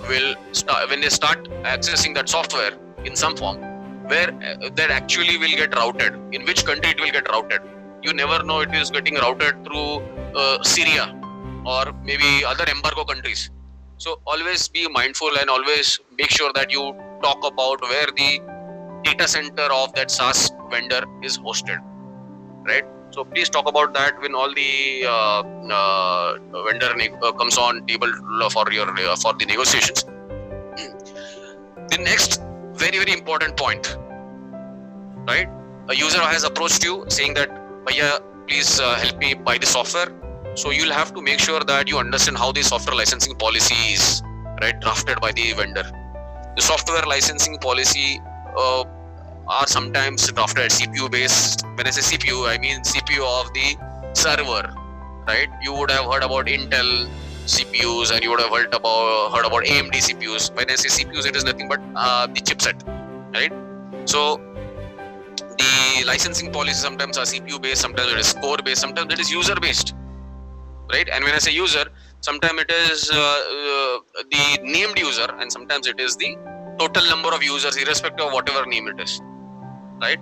will start, when they start accessing that software in some form, where that actually will get routed, in which country it will get routed. You never know, it is getting routed through Syria or maybe other embargo countries. So always be mindful and always make sure that you talk about where the data center of that SaaS vendor is hosted, right? So please talk about that when all the vendor comes on table for the negotiations. The next very, very important point, right? A user has approached you saying that, Bhaiya, please help me buy the software. So you'll have to make sure that you understand how the software licensing policy is, right, drafted by the vendor. The software licensing policy are sometimes drafted CPU based. When I say CPU, I mean CPU of the server, right? You would have heard about Intel CPUs and you would have heard about AMD CPUs. When I say CPUs, it is nothing but the chipset, right? So the licensing policy sometimes are CPU based, sometimes it is core based, sometimes it is user based, right? And when I say user, sometimes it is the named user and sometimes it is the total number of users irrespective of whatever name it is, right?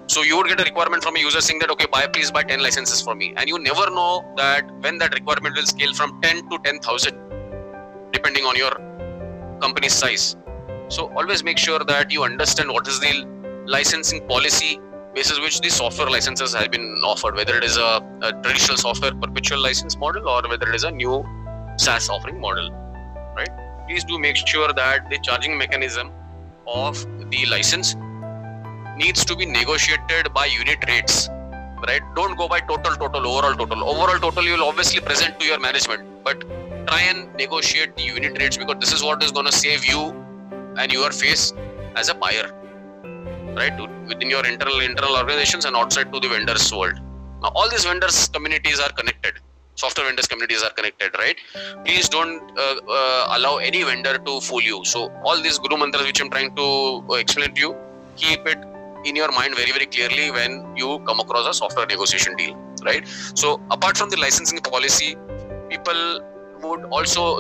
So you would get a requirement from a user saying that, okay, please buy 10 licenses for me. And you never know that when that requirement will scale from 10 to 10,000, depending on your company's size. So always make sure that you understand what is the licensing policy basis which the software licenses have been offered, whether it is a traditional software perpetual license model or whether it is a new SaaS offering model, right? Please do make sure that the charging mechanism of the license needs to be negotiated by unit rates, right? Don't go by overall total you will obviously present to your management, but try and negotiate the unit rates, because this is what is going to save you and your face as a buyer, right? Within your internal organizations and outside to the vendors world. Now all these vendors communities are connected, software vendors communities are connected, right? Please don't allow any vendor to fool you. So all these guru mantras which I'm trying to explain to you, keep it in your mind very, very clearly when you come across a software negotiation deal, right? So apart from the licensing policy,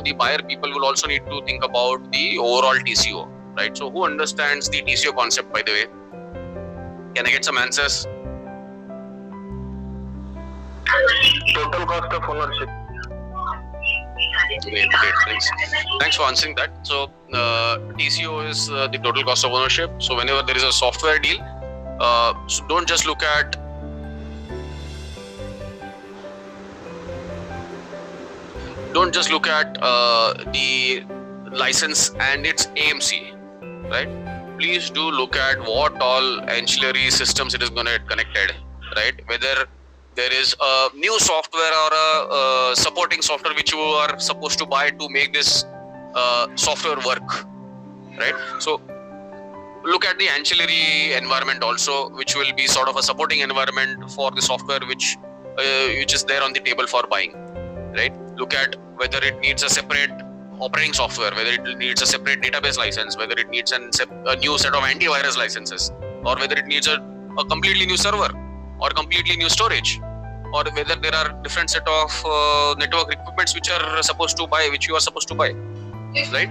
the buyer people will also need to think about the overall TCO, right? So who understands the TCO concept, by the way? Can I get some answers? Total cost of ownership. Great, thanks for answering that. So TCO is the total cost of ownership. So whenever there is a software deal, so don't just look at the license and its AMC, right? Please do look at what all ancillary systems it is going to get connected, right? Whether there is a new software or a supporting software which you are supposed to buy to make this software work, right? So look at the ancillary environment also, which will be sort of a supporting environment for the software which is there on the table for buying, right? Look at whether it needs a separate operating software, whether it needs a separate database license, whether it needs a new set of antivirus licenses, or whether it needs a completely new server or completely new storage, or whether there are different set of network equipments which you are supposed to buy, right?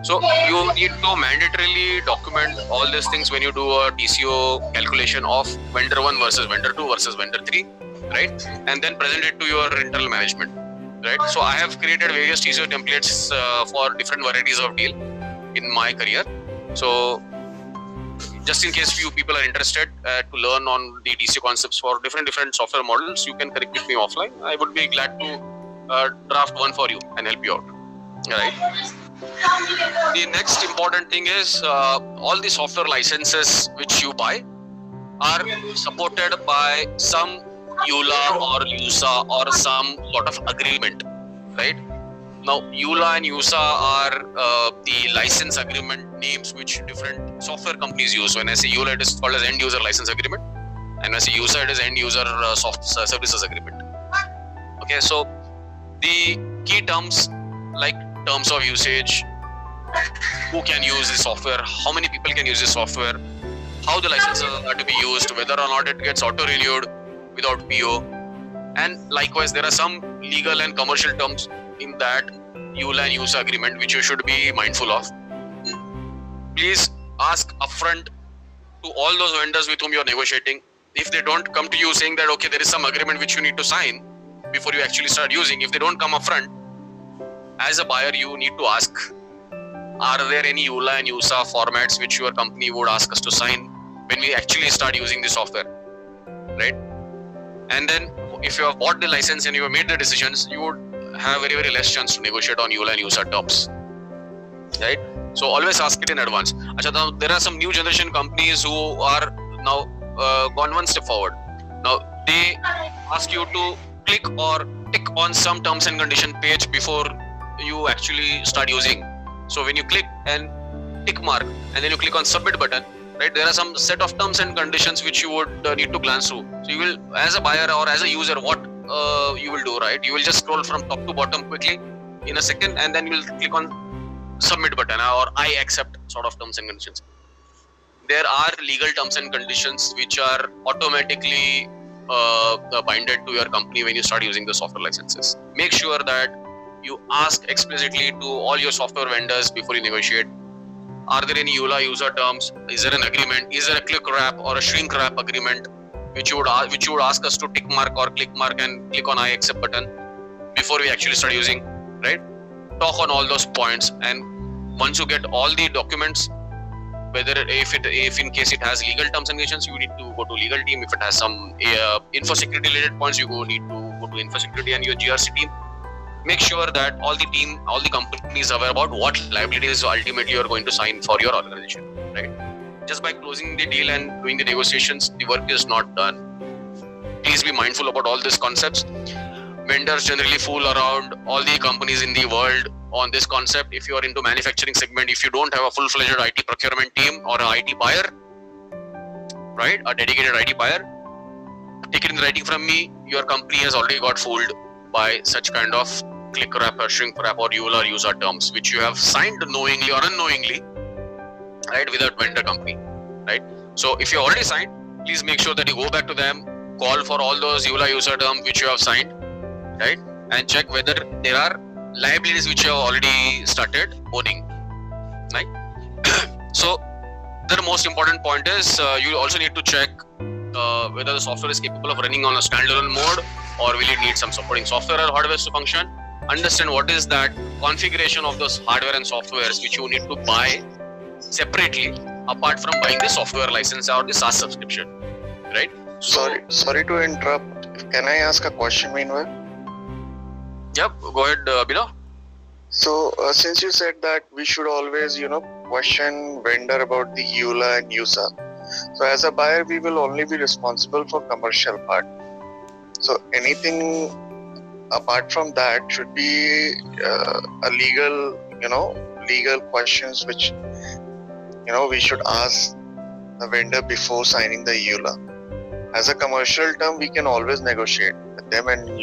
So you need to mandatorily document all these things when you do a TCO calculation of vendor 1 versus vendor 2 versus vendor 3, right? And then present it to your internal management, right? So I have created various TCO templates for different varieties of deal in my career. So just in case few people are interested to learn on the TCO concepts for different software models, you can connect with me offline. I would be glad to draft one for you and help you out. All right. The next important thing is all the software licenses which you buy are supported by some EULA or USA or some sort of agreement, right? Now, EULA and USA are the license agreement names which different software companies use. When I say EULA, it is called as End User License Agreement, and when I say USA, it is End User Services Agreement. Okay, so the key terms like terms of usage, who can use the software, how many people can use the software, how the licenses are to be used, whether or not it gets auto-renewed without PO, and likewise there are some legal and commercial terms in that EULA and USA agreement which you should be mindful of. Please ask upfront to all those vendors with whom you are negotiating. If they don't come to you saying that okay, there is some agreement which you need to sign before you actually start using, if they don't come upfront, as a buyer you need to ask, are there any EULA and USA formats which your company would ask us to sign when we actually start using the software, right? And then if you have bought the license and you have made the decisions, you would have very, very less chance to negotiate on EULA and USA terms, right? So always ask it in advance. Now, there are some new generation companies who are now gone one step forward. Now they ask you to click or tick on some terms and condition page before you actually start using. So when you click and tick mark and then you click on submit button, right, there are some set of terms and conditions which you would need to glance through. So you will, as a buyer or as a user, what you will do, right? You will just scroll from top to bottom quickly in a second, and then you will click on submit button or I accept sort of terms and conditions. There are legal terms and conditions which are automatically binded to your company when you start using the software licenses. Make sure that you ask explicitly to all your software vendors before you negotiate. Are there any EULA user terms? Is there an agreement? Is there a click wrap or a shrink wrap agreement which you would ask us to tick mark or click mark and click on I accept button before we actually start using, right? Talk on all those points, and once you get all the documents, whether if in case it has legal terms and conditions, you need to go to legal team. If it has some info security related points, you need to go to info security and your GRC team. Make sure that all the companies are aware about what liabilities ultimately you are going to sign for your organization, right? Just by closing the deal and doing the negotiations, the work is not done. Please be mindful about all these concepts. Vendors generally fool around all the companies in the world on this concept. If you are into manufacturing segment, if you don't have a full-fledged IT procurement team or an IT buyer, right, a dedicated IT buyer, take it in writing from me, your company has already got fooled by such kind of click wrap or shrink wrap or EULA user terms, which you have signed knowingly or unknowingly, right, with a vendor company, right? So if you already signed, please make sure that you go back to them, call for all those EULA user terms which you have signed, right, and check whether there are liabilities which you have already started owning, right? So the most important point is you also need to check whether the software is capable of running on a standalone mode or will it need some supporting software or hardware to function. Understand what is that configuration of those hardware and softwares which you need to buy separately apart from buying the software license or the SaaS subscription, right? Sorry to interrupt. Can I ask a question meanwhile? Yep, go ahead, Bino. So since you said that we should always, question vendor about the EULA and USA. So as a buyer, we will only be responsible for commercial part. So anything apart from that should be a legal questions which, we should ask the vendor before signing the EULA. As a commercial term, we can always negotiate with them and,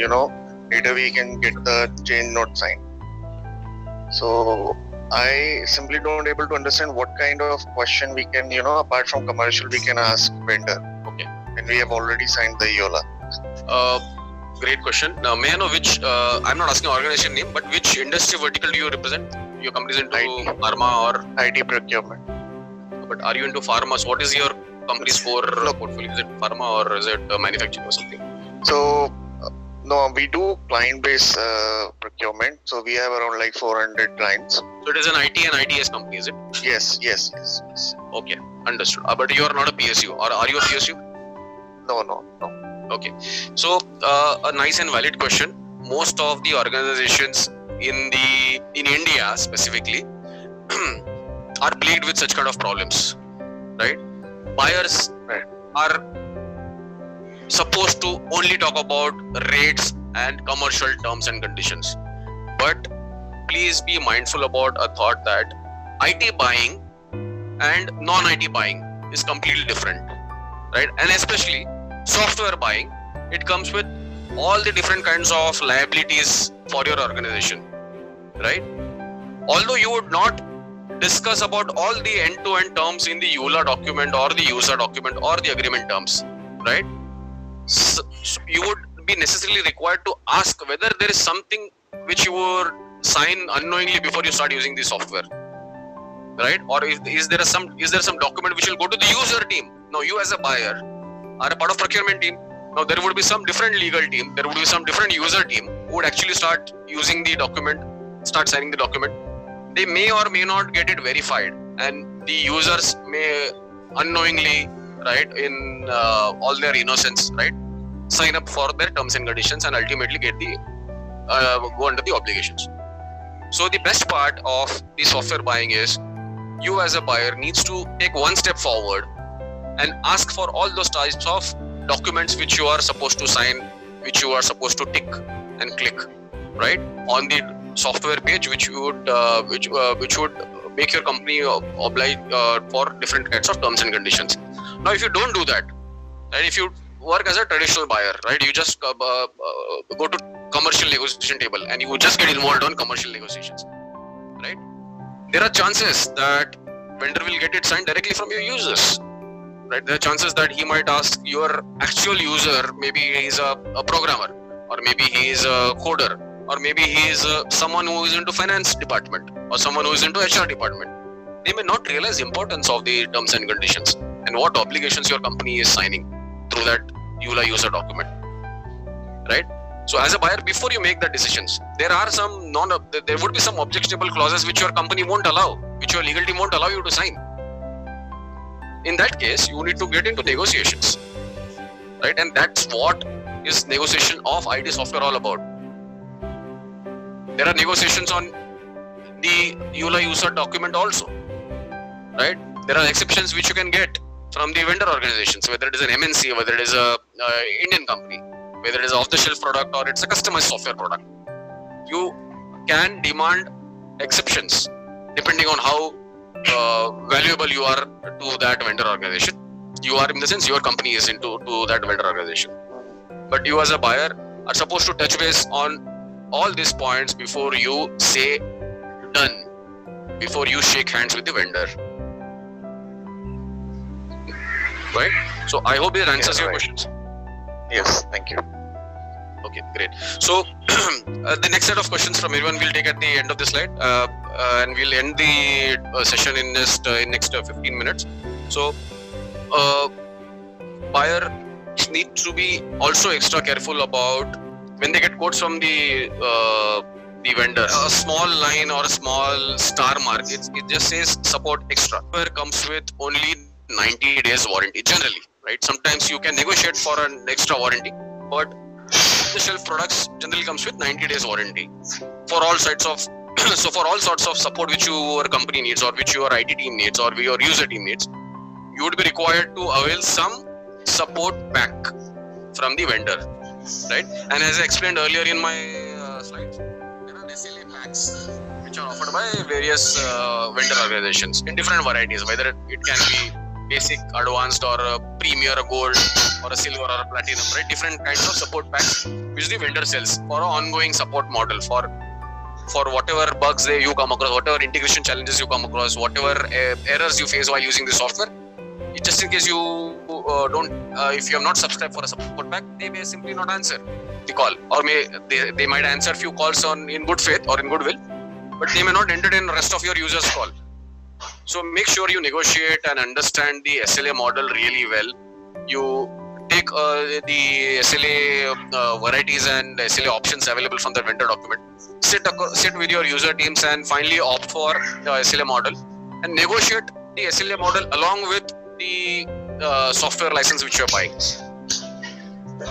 later we can get the change note signed. So I simply don't able to understand what kind of question we can, apart from commercial, we can ask vendor. Okay. And we have already signed the EULA. Great question. Now, may I know which, I'm not asking organization name, but which industry vertical do you represent? Your company is into IT. pharma or? IT procurement. But are you into pharma? So what is your company's core portfolio? Is it pharma or is it manufacturing or something? So, no, we do client-based procurement. So we have around like 400 clients. So it is an IT and ITS company, is it? Yes. Okay, understood. But you are not a PSU, or are you a PSU? No. Okay, so a nice and valid question. Most of the organizations in India specifically are plagued with such kind of problems, right? Buyers are supposed to only talk about rates and commercial terms and conditions, but please be mindful about a thought that IT buying and non-IT buying is completely different, right? And especially software buying, it comes with all the different kinds of liabilities for your organization, right? Although you would not discuss about all the end-to-end terms in the EULA document or the user document or the agreement terms, right? So you would be necessarily required to ask whether there is something which you would sign unknowingly before you start using the software, right? Or is there some document which will go to the user team? Now you as a buyer are a part of procurement team. Now there would be some different legal team, there would be some different user team who would actually start using the document, start signing the document. They may or may not get it verified, and the users may unknowingly, right, in all their innocence, right, sign up for their terms and conditions and ultimately get the go under the obligations. So the best part of the software buying is you as a buyer needs to take one step forward and ask for all those types of documents which you are supposed to sign, which you are supposed to tick and click, right, on the software page, which would make your company oblige for different kinds of terms and conditions. Now, if you don't do that, and if you work as a traditional buyer, right, you just go to commercial negotiation table and you just get involved on commercial negotiations, right? There are chances that vendor will get it signed directly from your users, right? There are chances that he might ask your actual user, maybe he's a programmer, or maybe he is a coder, or maybe he is someone who is into finance department or someone who is into HR department. They may not realize the importance of the terms and conditions and what obligations your company is signing through that EULA user document, right? So as a buyer, before you make the decisions, there would be some objectionable clauses which your company won't allow, which your legal team won't allow you to sign, in that case, you need to get into negotiations, right? And that's what is negotiation of IT software all about. There are negotiations on the EULA user document also, right? There are exceptions which you can get from the vendor organizations, whether it is an MNC, whether it is a Indian company, whether it is an off-the-shelf product or it's a customized software product. You can demand exceptions depending on how valuable you are to that vendor organization. You are, in the sense, your company is into that vendor organization. But you as a buyer are supposed to touch base on all these points before you say done, before you shake hands with the vendor. Right? So I hope that answers your questions. Yes, thank you. Okay, great. So the next set of questions from everyone we'll take at the end of the slide, and we'll end the session in next 15 minutes. So buyer needs to be also extra careful about when they get quotes from the vendor. A small line or a small star mark, it just says support extra. Where comes with only 90 days warranty generally, right? Sometimes you can negotiate for an extra warranty, but the shelf products generally comes with 90 days warranty for all sorts of so for all sorts of support which your company needs, or which your IT team needs, or your user team needs, you would be required to avail some support pack from the vendor, right? And as I explained earlier in my slides, there are SLA packs which are offered by various vendor organizations in different varieties, whether it can be basic, advanced, or a premier, a gold, or a silver, or a platinum, right? Different kinds of support packs which the vendor sells for an ongoing support model for whatever bugs you come across, whatever integration challenges you come across, whatever errors you face while using the software. Just in case you if you have not subscribed for a support pack, they may simply not answer the call, or they might answer few calls in good faith or in goodwill, but they may not entertain the rest of your users' call. So make sure you negotiate and understand the SLA model really well. You take the SLA varieties and SLA options available from the vendor document. Sit with your user teams and finally opt for the SLA model and negotiate the SLA model along with the software license which you are buying.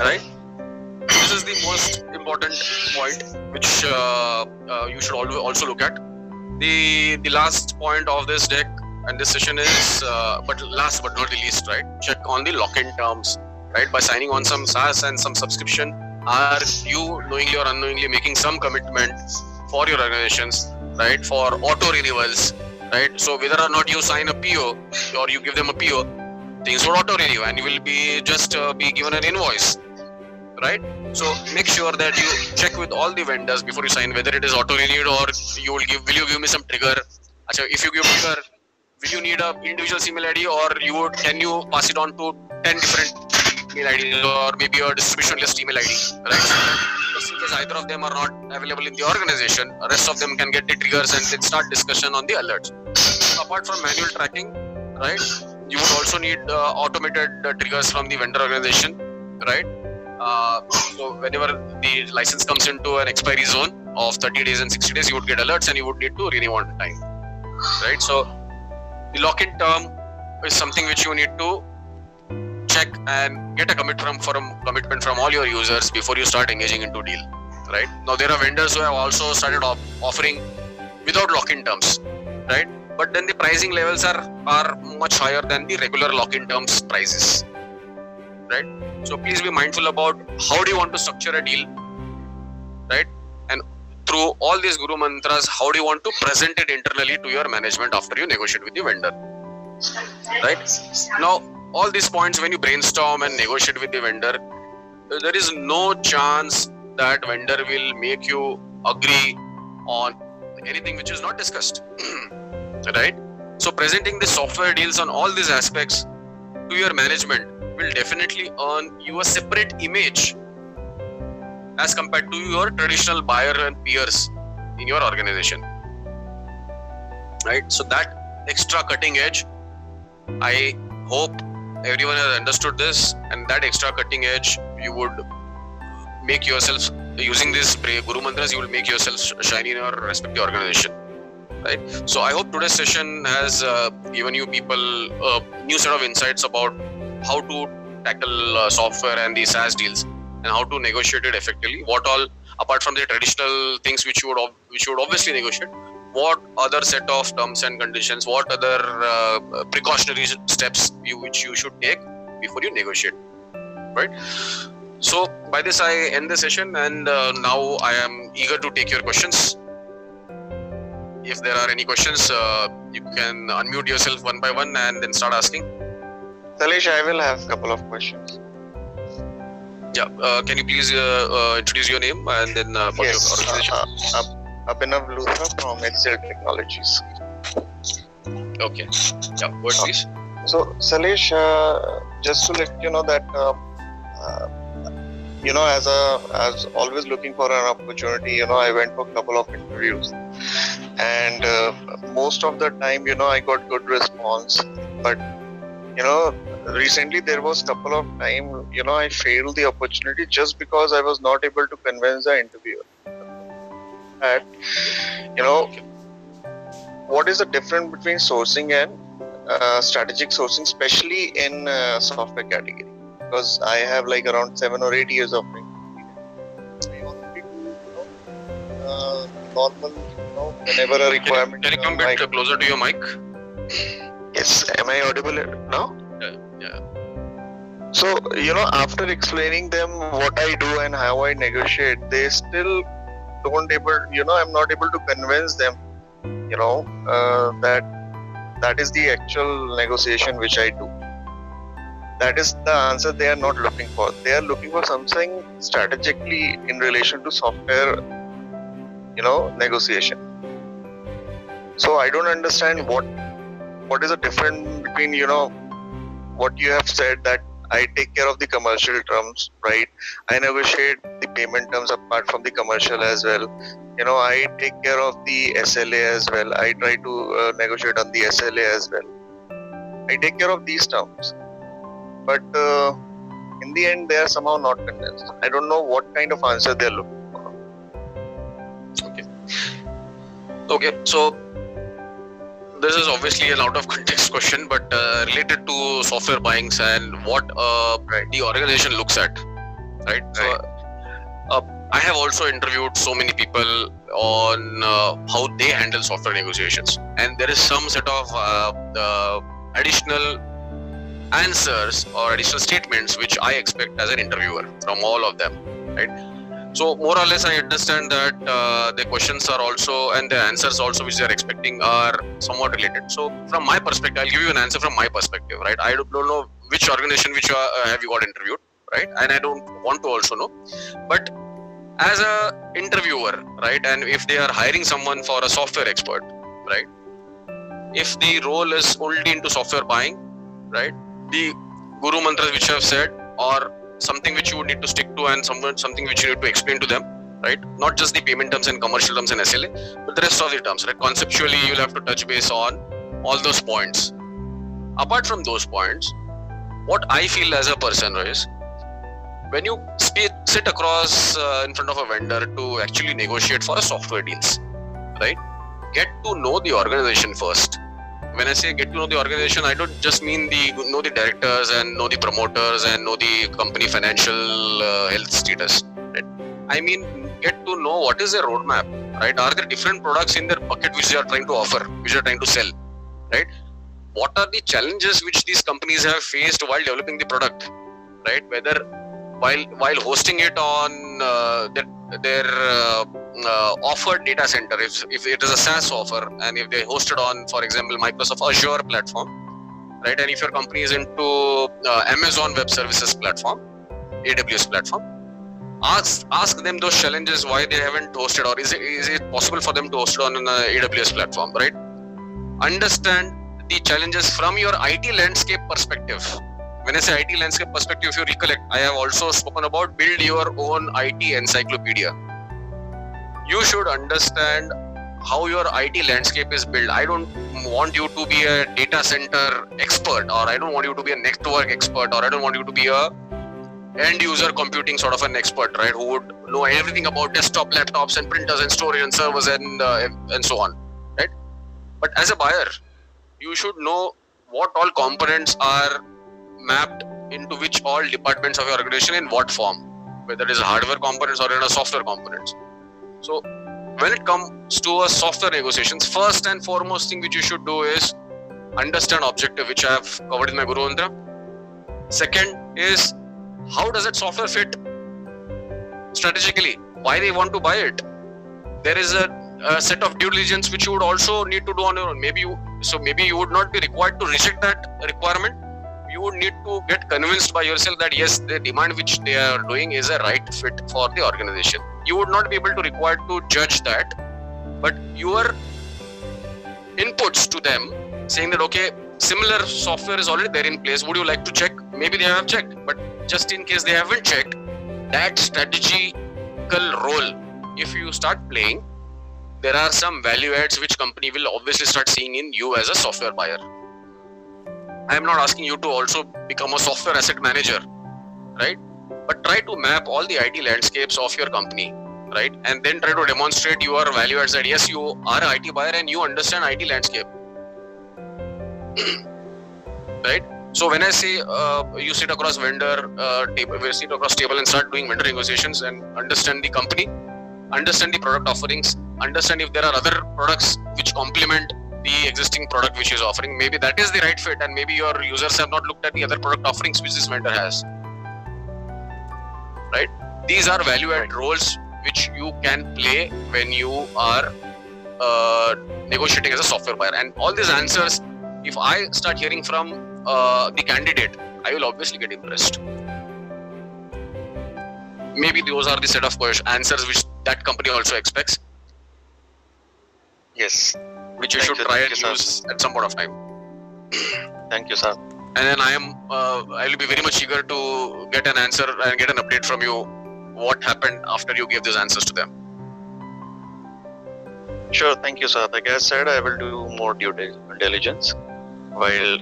Right? This is the most important point which you should also look at. The last point of this deck and this session is, but last but not the least, right? Check on the lock-in terms, right? By signing on some SaaS and some subscription, are you knowingly or unknowingly making some commitment for your organizations, right? For auto renewals, right? So whether or not you sign a PO or you give them a PO, things will auto renew and you will be just be given an invoice, right? So make sure that you check with all the vendors before you sign whether it is auto renewed or will you give me some trigger. If you give trigger, will you need a individual email ID, or can you pass it on to 10 different email IDs, or maybe a distribution list email ID, right? Just in case either of them are not available in the organization, the rest of them can get the triggers and then start discussion on the alerts. So apart from manual tracking, right, you would also need automated triggers from the vendor organization, right? So whenever the license comes into an expiry zone of 30 days and 60 days, you would get alerts and you would need to renew on time, right? So the lock-in term is something which you need to check and get a commitment from all your users before you start engaging into deal, right? Now there are vendors who have also started offering without lock-in terms, right? But then the pricing levels are much higher than the regular lock-in terms prices, right? So please be mindful about how do you want to structure a deal, right? And through all these Guru Mantras, how do you want to present it internally to your management after you negotiate with the vendor, right? Now, all these points, when you brainstorm and negotiate with the vendor, there is no chance that vendor will make you agree on anything which is not discussed, right? So presenting the software deals on all these aspects to your management will definitely earn you a separate image as compared to your traditional buyer and peers in your organization, right? So that extra cutting edge, I hope everyone has understood this, and that extra cutting edge, you would make yourself, using this Guru Mantras, you will make yourself shine in your respective organization, right? So I hope today's session has given you people a new set of insights about how to tackle software and the SaaS deals and how to negotiate it effectively. What all, apart from the traditional things which you would obviously negotiate, what other set of terms and conditions, what other precautionary steps which you should take before you negotiate, right? So by this I end the session, and now I am eager to take your questions. If there are any questions, you can unmute yourself one by one and then start asking. Salesh, I will have a couple of questions. Yeah, can you please introduce your name and then about your organization? Abhinav Luthra from Excel Technologies. Okay. Yeah, go ahead, please. So, Salesh, just to let you know that, as always looking for an opportunity, I went for a couple of interviews, and most of the time, I got good response. But, recently there was a couple of time, I failed the opportunity just because I was not able to convince the interviewer. That, what is the difference between sourcing and strategic sourcing, especially in software category? Because I have like around 7 or 8 years of experience. I only do, normal, whenever a requirement. Can you come a bit closer to your mic? Yes. Am I audible now? Yeah. So, after explaining them what I do and how I negotiate, they still don't able, I'm not able to convince them, that is the actual negotiation which I do. That is the answer they are not looking for. They are looking for something strategically in relation to software, negotiation. So I don't understand what is the difference between, what you have said, that I take care of the commercial terms, right? I negotiate the payment terms apart from the commercial as well. I take care of the SLA as well. I try to negotiate on the SLA as well. I take care of these terms. But in the end, they are somehow not convinced. I don't know what kind of answer they are looking for. Okay. So this is obviously an out of context question, but related to software buyings and what the organization looks at, right? So, I have also interviewed so many people on how they handle software negotiations, and there is some set of additional answers or additional statements which I expect as an interviewer from all of them, right? So more or less I understand that the questions are also, and the answers also which they are expecting are somewhat related. So from my perspective, I'll give you an answer from my perspective, right? I don't know which organization have you got interviewed, right? And I don't want to also know. But as a interviewer, right, and if they are hiring someone for a software expert, right, if the role is only into software buying, right, the guru mantras which I have said, or something which you would need to stick to, and something which you need to explain to them, right? Not just the payment terms and commercial terms and SLA, but the rest of the terms, right? Conceptually, you'll have to touch base on all those points. Apart from those points, what I feel as a person is, when you sit across in front of a vendor to actually negotiate for a software deals, right? Get to know the organization first. When I say get to know the organization, I don't just mean know the directors and know the promoters and know the company financial health status, right? I mean, get to know what is their roadmap, right? Are there different products in their bucket which they are trying to offer, which they are trying to sell, right? What are the challenges which these companies have faced while developing the product, right? Whether while hosting it on their offered data center, if it is a SaaS offer, and if they host it on, for example, Microsoft Azure platform, right? And if your company is into Amazon Web Services platform, AWS platform, ask them those challenges, why they haven't hosted, or is it possible for them to host it on an AWS platform, right? Understand the challenges from your IT landscape perspective. When I say IT landscape perspective, if you recollect, I have also spoken about build your own IT encyclopedia. You should understand how your IT landscape is built. I don't want you to be a data center expert, or I don't want you to be a network expert, or I don't want you to be a end user computing sort of an expert, right? Who would know everything about desktop, laptops, and printers, and storage, and servers, and so on, right? But as a buyer, you should know what all components are mapped into which all departments of your organization in what form, whether it is hardware components or in a software components. So when it comes to a software negotiations, first and foremost thing which you should do is understand objective, which I have covered in my Guru Mantra. Second is, how does that software fit strategically? Why they want to buy it? There is a set of due diligence which you would also need to do on your own. Maybe you would not be required to reject that requirement. You would need to get convinced by yourself that yes, the demand which they are doing is a right fit for the organization. You would not be able to require to judge that, but your inputs to them saying that okay, similar software is already there in place, would you like to check? Maybe they have checked, but just in case they haven't checked, that strategical role, if you start playing, there are some value adds which company will obviously start seeing in you as a software buyer. I am not asking you to also become a software asset manager, right? But try to map all the IT landscapes of your company, right? And then try to demonstrate your value adds that yes, you are an IT buyer and you understand IT landscape, right? So when I say you sit across vendor table and start doing vendor negotiations and understand the company, understand the product offerings, understand if there are other products which complement the existing product which is offering, maybe that is the right fit, and maybe your users have not looked at the other product offerings which this vendor has, right? These are value add roles which you can play when you are negotiating as a software buyer. And all these answers, if I start hearing from the candidate, I will obviously get impressed. Maybe those are the set of answers which that company also expects. Yes. Which you should try and use at some point of time. Thank you, sir. And then I will be very much eager to get an answer and get an update from you. What happened after you gave these answers to them? Sure, thank you, sir. Like I said, I will do more due diligence while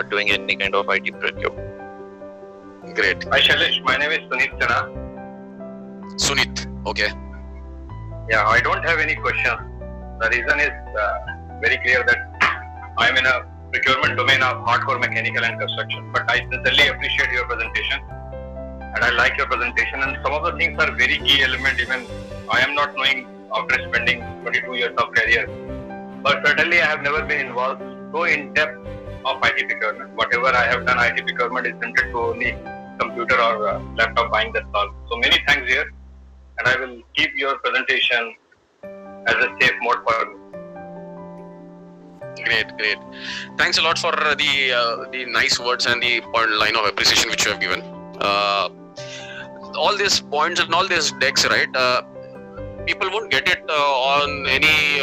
doing any kind of IT procurement. Great. Hi Shailesh, my name is Sunit Chana. Sunit, okay. Yeah, I don't have any questions. The reason is very clear that I am in a procurement domain of hardcore mechanical and construction. But I sincerely appreciate your presentation and I like your presentation, and some of the things are very key element. Even I am not knowing after spending 22 years of career. But certainly I have never been involved so in depth of IT procurement. Whatever I have done, IT procurement is limited to only computer or laptop buying, that's all. So many thanks here, and I will keep your presentation as a safe mode for me. Great. Thanks a lot for the nice words and the line of appreciation which you have given. All these points and all these decks, right? People won't get it on any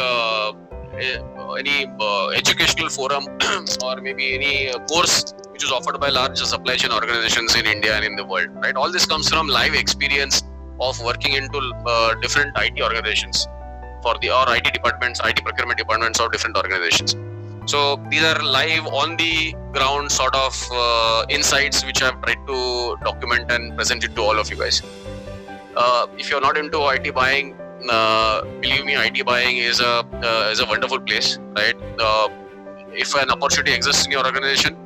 educational forum or maybe any course which is offered by large supply chain organizations in India and in the world, right? All this comes from live experience of working into different IT organizations or IT departments, IT procurement departments of different organizations. So these are live on the ground sort of insights which I've tried to document and present it to all of you guys. If you're not into IT buying, believe me, IT buying is a wonderful place, right? If an opportunity exists in your organization,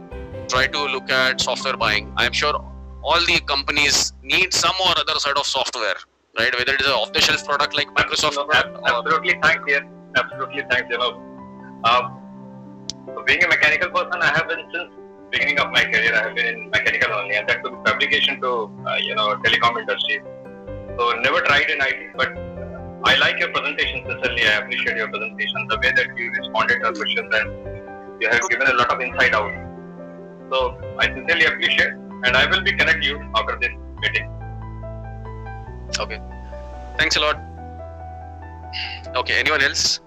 try to look at software buying. I'm sure all the companies need some or other sort of software, right? Whether it is an off-the-shelf product like Microsoft. Absolutely, thanks here. Absolutely, thanks. Being a mechanical person, I have been since beginning of my career. I have been in mechanical only, and that took fabrication to telecom industry. So never tried in IT, but I like your presentation sincerely. I appreciate your presentation, the way that you responded to our questions, and you have given a lot of insight out. So I sincerely appreciate, and I will be connect you after this meeting. Okay. Thanks a lot. Okay. Anyone else?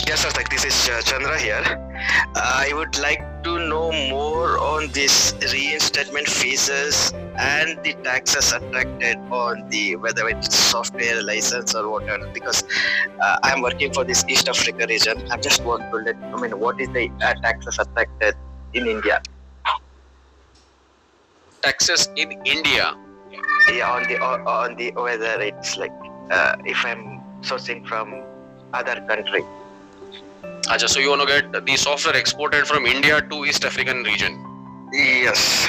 Yes, sir. This is Chandra here. I would like to know more on this reinstatement phases and the taxes attracted on the whether it's software license or whatever, because I'm working for this East Africa region. I just want to what is the taxes attracted in India? Taxes in India? Yeah, on the whether it's like if I'm sourcing from other country. Acha, so you want to get the software exported from India to East African region? Yes.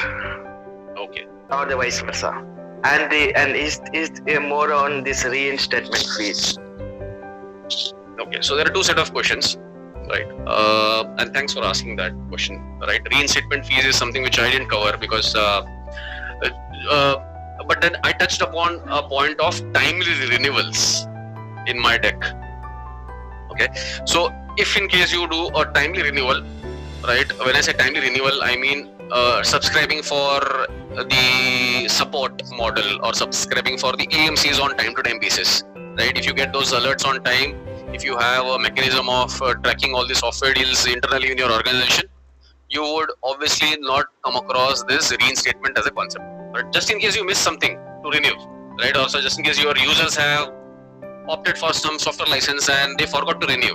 Okay. Or the vice versa. And is more on this reinstatement fees. Okay, so there are two set of questions, right? And thanks for asking that question, right? Reinstatement fees is something which I didn't cover because, but then I touched upon a point of timely renewals in my deck. Okay, so if in case you do a timely renewal, right? When I say timely renewal, I mean subscribing for the support model or subscribing for the AMCs on time-to-time basis, right? If you get those alerts on time, if you have a mechanism of tracking all the software deals internally in your organization, you would obviously not come across this reinstatement as a concept. But just in case you miss something to renew, right? Also, just in case your users have opted for some software license and they forgot to renew,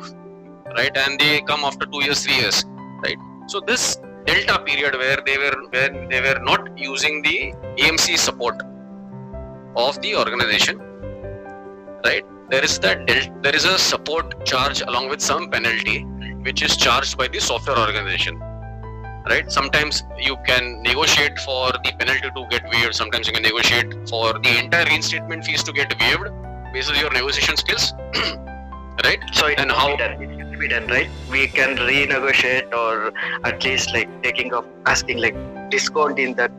right? And they come after 2 years, 3 years, right? So this delta period where they were not using the AMC support of the organization, right? There is a support charge along with some penalty which is charged by the software organization, right? Sometimes you can negotiate for the penalty to get waived. Sometimes you can negotiate for the entire reinstatement fees to get waived based on your negotiation skills, right? So it and can how be done, right? We can renegotiate or at least like asking like discount in that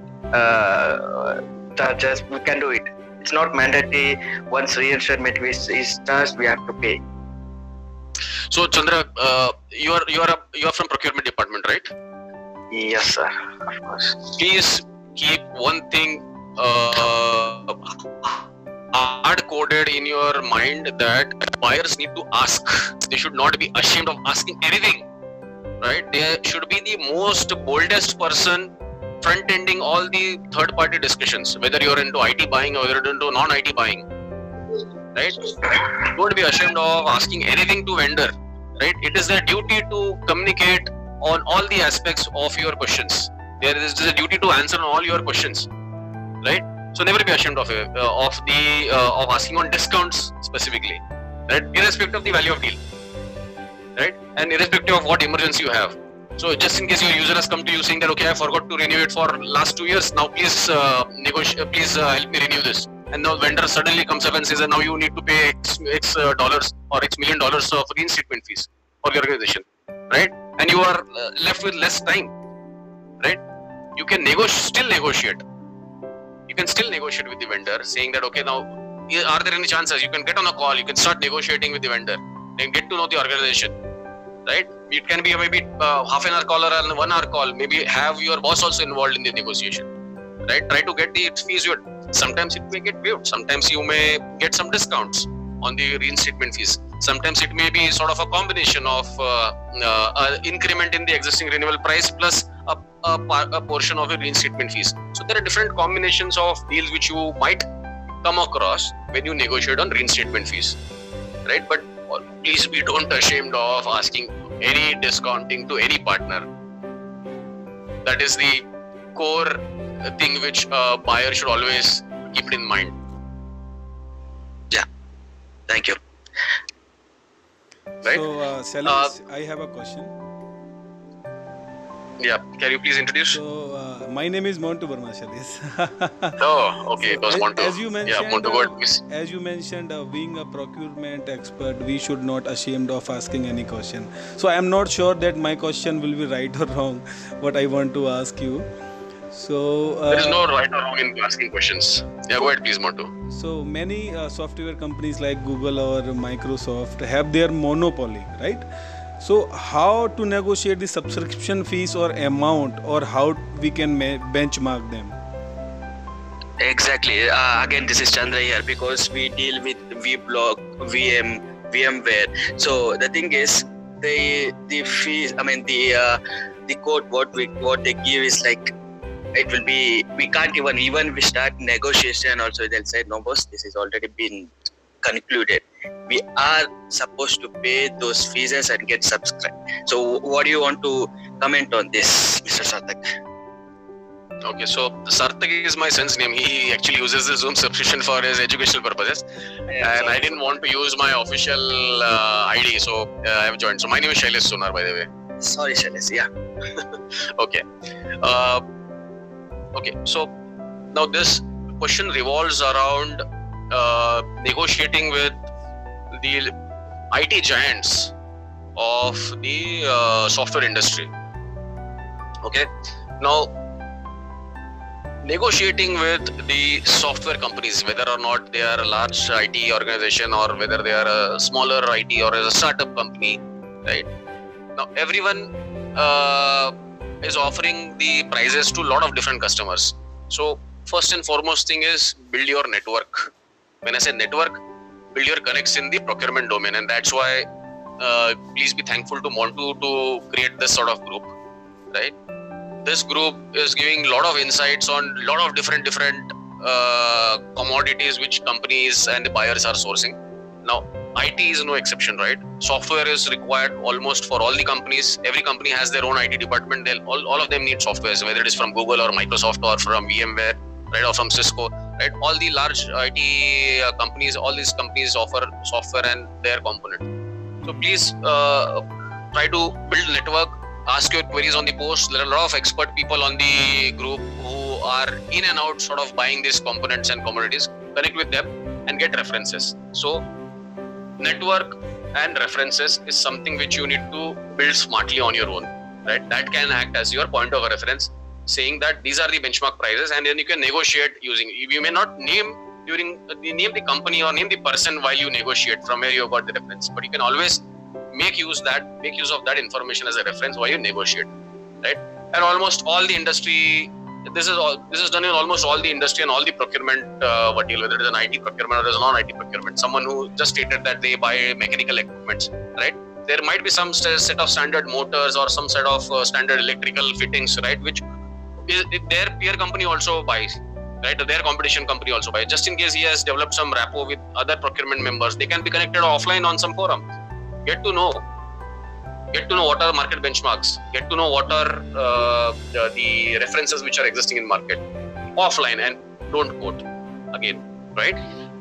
charges. We can do it. It's not mandatory. Once reinstatement is charged, we have to pay. So Chandra, you are from procurement department, right? Yes, sir. Of course. Please keep one thing hard-coded in your mind that buyers need to ask. They should not be ashamed of asking anything, right? They should be the most boldest person front-ending all the third-party discussions, whether you're into IT buying or you're into non-IT buying, right? Don't be ashamed of asking anything to vendor, right? It is their duty to communicate on all the aspects of your questions. There is a duty to answer on all your questions, right? So never be ashamed of asking on discounts specifically, right? Irrespective of the value of deal, right? And irrespective of what emergency you have. So just in case your user has come to you saying that, okay, I forgot to renew it for last 2 years. Now please please help me renew this. And now vendor suddenly comes up and says that now you need to pay X dollars or X $million of reinstatement fees for your organization, right? And you are left with less time, right? You can still negotiate. You can still negotiate with the vendor saying that, okay, now are there any chances? You can get on a call, you can start negotiating with the vendor and get to know the organization, right? It can be maybe half an hour call or a 1 hour call. Maybe have your boss also involved in the negotiation, right? Try to get the fees. Sometimes it may get waived. Sometimes you may get some discounts on the reinstatement fees. Sometimes it may be sort of a combination of increment in the existing renewal price plus a portion of your reinstatement fees. So there are different combinations of deals which you might come across when you negotiate on reinstatement fees, right? But please be don't ashamed of asking any discounting to any partner. That is the core thing which a buyer should always keep it in mind. Yeah, thank you. Right? So, Shailesh, I have a question. Yeah, can you please introduce? So, my name is Montu Verma, Shailesh. Oh, okay, it was Montu. As you mentioned, yeah, Montu, go ahead, please. As you mentioned, being a procurement expert, we should not ashamed of asking any question. So, I am not sure that my question will be right or wrong. What I want to ask you. So there is no right or wrong in asking questions. Yeah, go ahead, please, Montu. So many software companies like Google or Microsoft have their monopoly, right? So how to negotiate the subscription fees or amount, or how we can benchmark them? Exactly. Again, this is Chandra here because we deal with vBlock, VMware. So the thing is, the fees. I mean, the code what they give is like. It will be, we can't even we start negotiation also, they'll say, no boss, this has already been concluded. We are supposed to pay those fees and get subscribed. So what do you want to comment on this, Mr. Sarthak? Okay, so Sarthak is my son's name. He actually uses the Zoom subscription for his educational purposes, and I didn't want to use my official ID, so I have joined. So my name is Shailesh Sonar, by the way. Sorry, Shailesh. Yeah. Okay. Okay. So now this question revolves around negotiating with the IT giants of the software industry. Okay. Now, negotiating with the software companies, whether or not they are a large IT organization or whether they are a smaller IT or a startup company, right? Now, everyone is offering the prices to a lot of different customers. So, first and foremost thing is build your network. When I say network, build your connects in the procurement domain, and that's why please be thankful to Montu to create this sort of group, right? This group is giving a lot of insights on a lot of different commodities which companies and the buyers are sourcing. Now, IT is no exception, right? Software is required almost for all the companies. Every company has their own IT department. All of them need software, whether it is from Google or Microsoft or from VMware, right, or from Cisco, right? All the large IT companies, all these companies offer software and their component. So please try to build network. Ask your queries on the post. There are a lot of expert people on the group who are in and out sort of buying these components and commodities. Connect with them and get references. So network and references is something which you need to build smartly on your own, right? That can act as your point of reference, saying that these are the benchmark prices, and then you can negotiate using. You may not name the company or name the person while you negotiate from where you got the reference, but you can always make use of that information as a reference while you negotiate, right? And almost all the industry, this is done in almost all the industry and all the procurement vertical, whether it is an IT procurement or it is a non-IT procurement. Someone who just stated that they buy mechanical equipments, right? There might be some set of standard motors or some set of standard electrical fittings, right? Which their peer company also buys, right? Their competition company also buys. Just in case he has developed some rapport with other procurement members, they can be connected offline on some forum. Get to know what are the market benchmarks, get to know what are the references which are existing in market offline, and don't quote again, right?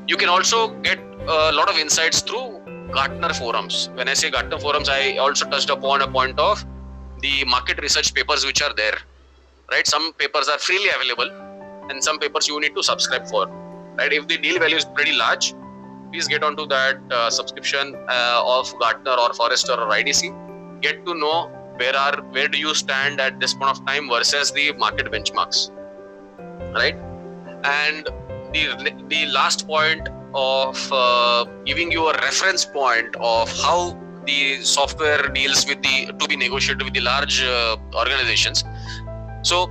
You can also get a lot of insights through Gartner forums. When I say Gartner forums, I also touched upon a point of the market research papers which are there, right? Some papers are freely available and some papers you need to subscribe for, right? If the deal value is pretty large, please get onto that subscription of Gartner or Forrester or IDC. Get to know where do you stand at this point of time versus the market benchmarks, right? And the last point of giving you a reference point of how the software deals with to be negotiated with the large organizations. So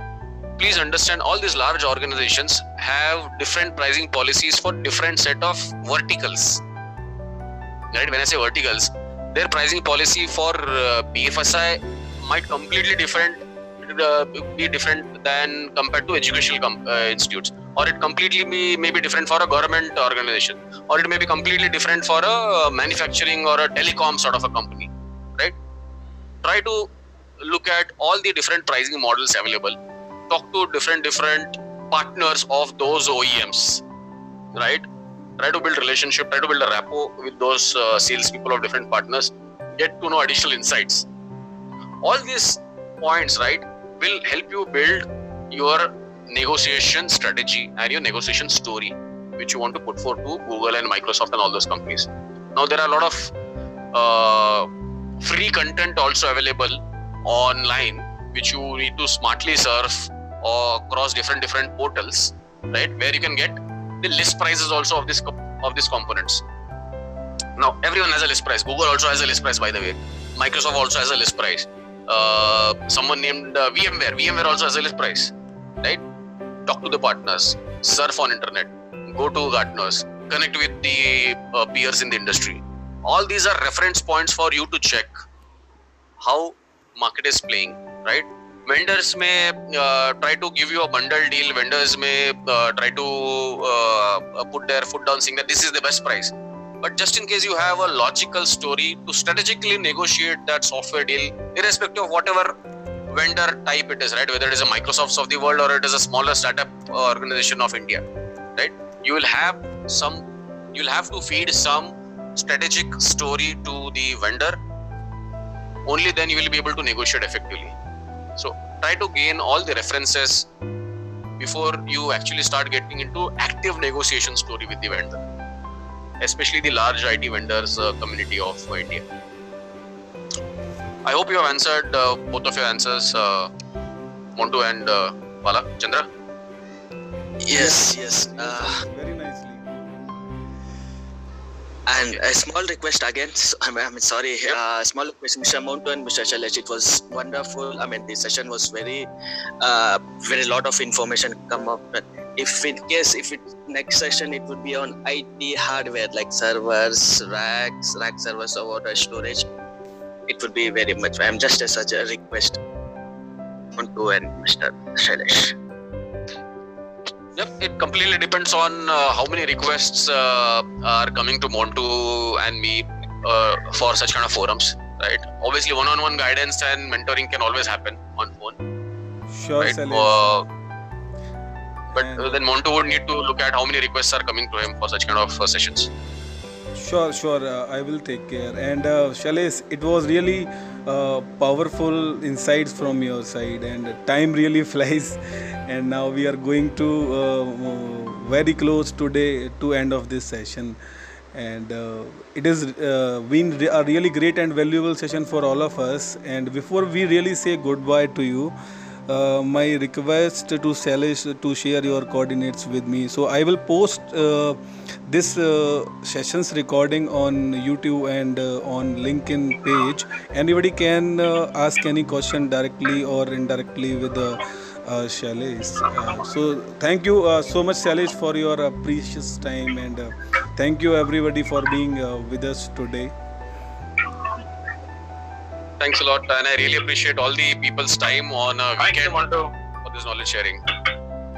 please understand, all these large organizations have different pricing policies for different set of verticals, right? When I say verticals, their pricing policy for BFSI might completely be different than compared to educational institutes, or it completely may be different for a government organization, or it may be completely different for a manufacturing or a telecom sort of a company, right? Try to look at all the different pricing models available. Talk to different partners of those OEMs, right? Try to build relationship, try to build a rapport with those sales people of different partners. Get to know additional insights. All these points, right, will help you build your negotiation strategy and your negotiation story, which you want to put forward to Google and Microsoft and all those companies. Now, there are a lot of free content also available online, which you need to smartly surf across different portals, right, where you can get the list prices also of these components. Now, everyone has a list price. Google also has a list price, by the way. Microsoft also has a list price. Someone named VMware also has a list price, right? Talk to the partners, surf on internet, go to Gartners, connect with the peers in the industry. All these are reference points for you to check how market is playing, right? Vendors may try to give you a bundle deal. Vendors may try to put their foot down saying that this is the best price. But just in case you have a logical story to strategically negotiate that software deal, irrespective of whatever vendor type it is, right? Whether it is a Microsoft of the world or it is a smaller startup organization of India, right? You will have to feed some strategic story to the vendor. Only then you will be able to negotiate effectively. So try to gain all the references before you actually start getting into active negotiation story with the vendor, especially the large IT vendors community of India. I hope you have answered both of your answers, Montu and Bala. Chandra? Yes. Very nicely. And a small request again. I'm sorry. Small request, Mr. Montu and Mr. Shailesh. It was wonderful. I mean, the session was very lot of information come up. But if next session it would be on IT hardware like servers, rack servers, or water storage, it would be very much. I'm just such a request. Montu and Mr. Shailesh. Yep, it completely depends on how many requests are coming to Montu and me for such kind of forums, right? Obviously, one-on-one guidance and mentoring can always happen on phone. Sure, right? Shailesh. But then Montu would need to look at how many requests are coming to him for such kind of sessions. Sure. I will take care. And Shailesh, it was really powerful insights from your side, and time really flies. And now we are going to very close today to end of this session. And it has been a really great and valuable session for all of us. And before we really say goodbye to you, my request to Shailesh to share your coordinates with me. So I will post this session's recording on YouTube and on LinkedIn page. Anybody can ask any question directly or indirectly with Shailesh. So thank you so much, Shailesh, for your precious time, and thank you everybody for being with us today. Thanks a lot, and I really appreciate all the people's time on a weekend for this knowledge sharing.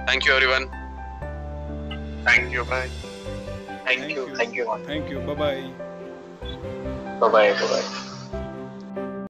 Thank you, everyone. Thank you. Bye. Thank you. Bye-bye. Bye-bye.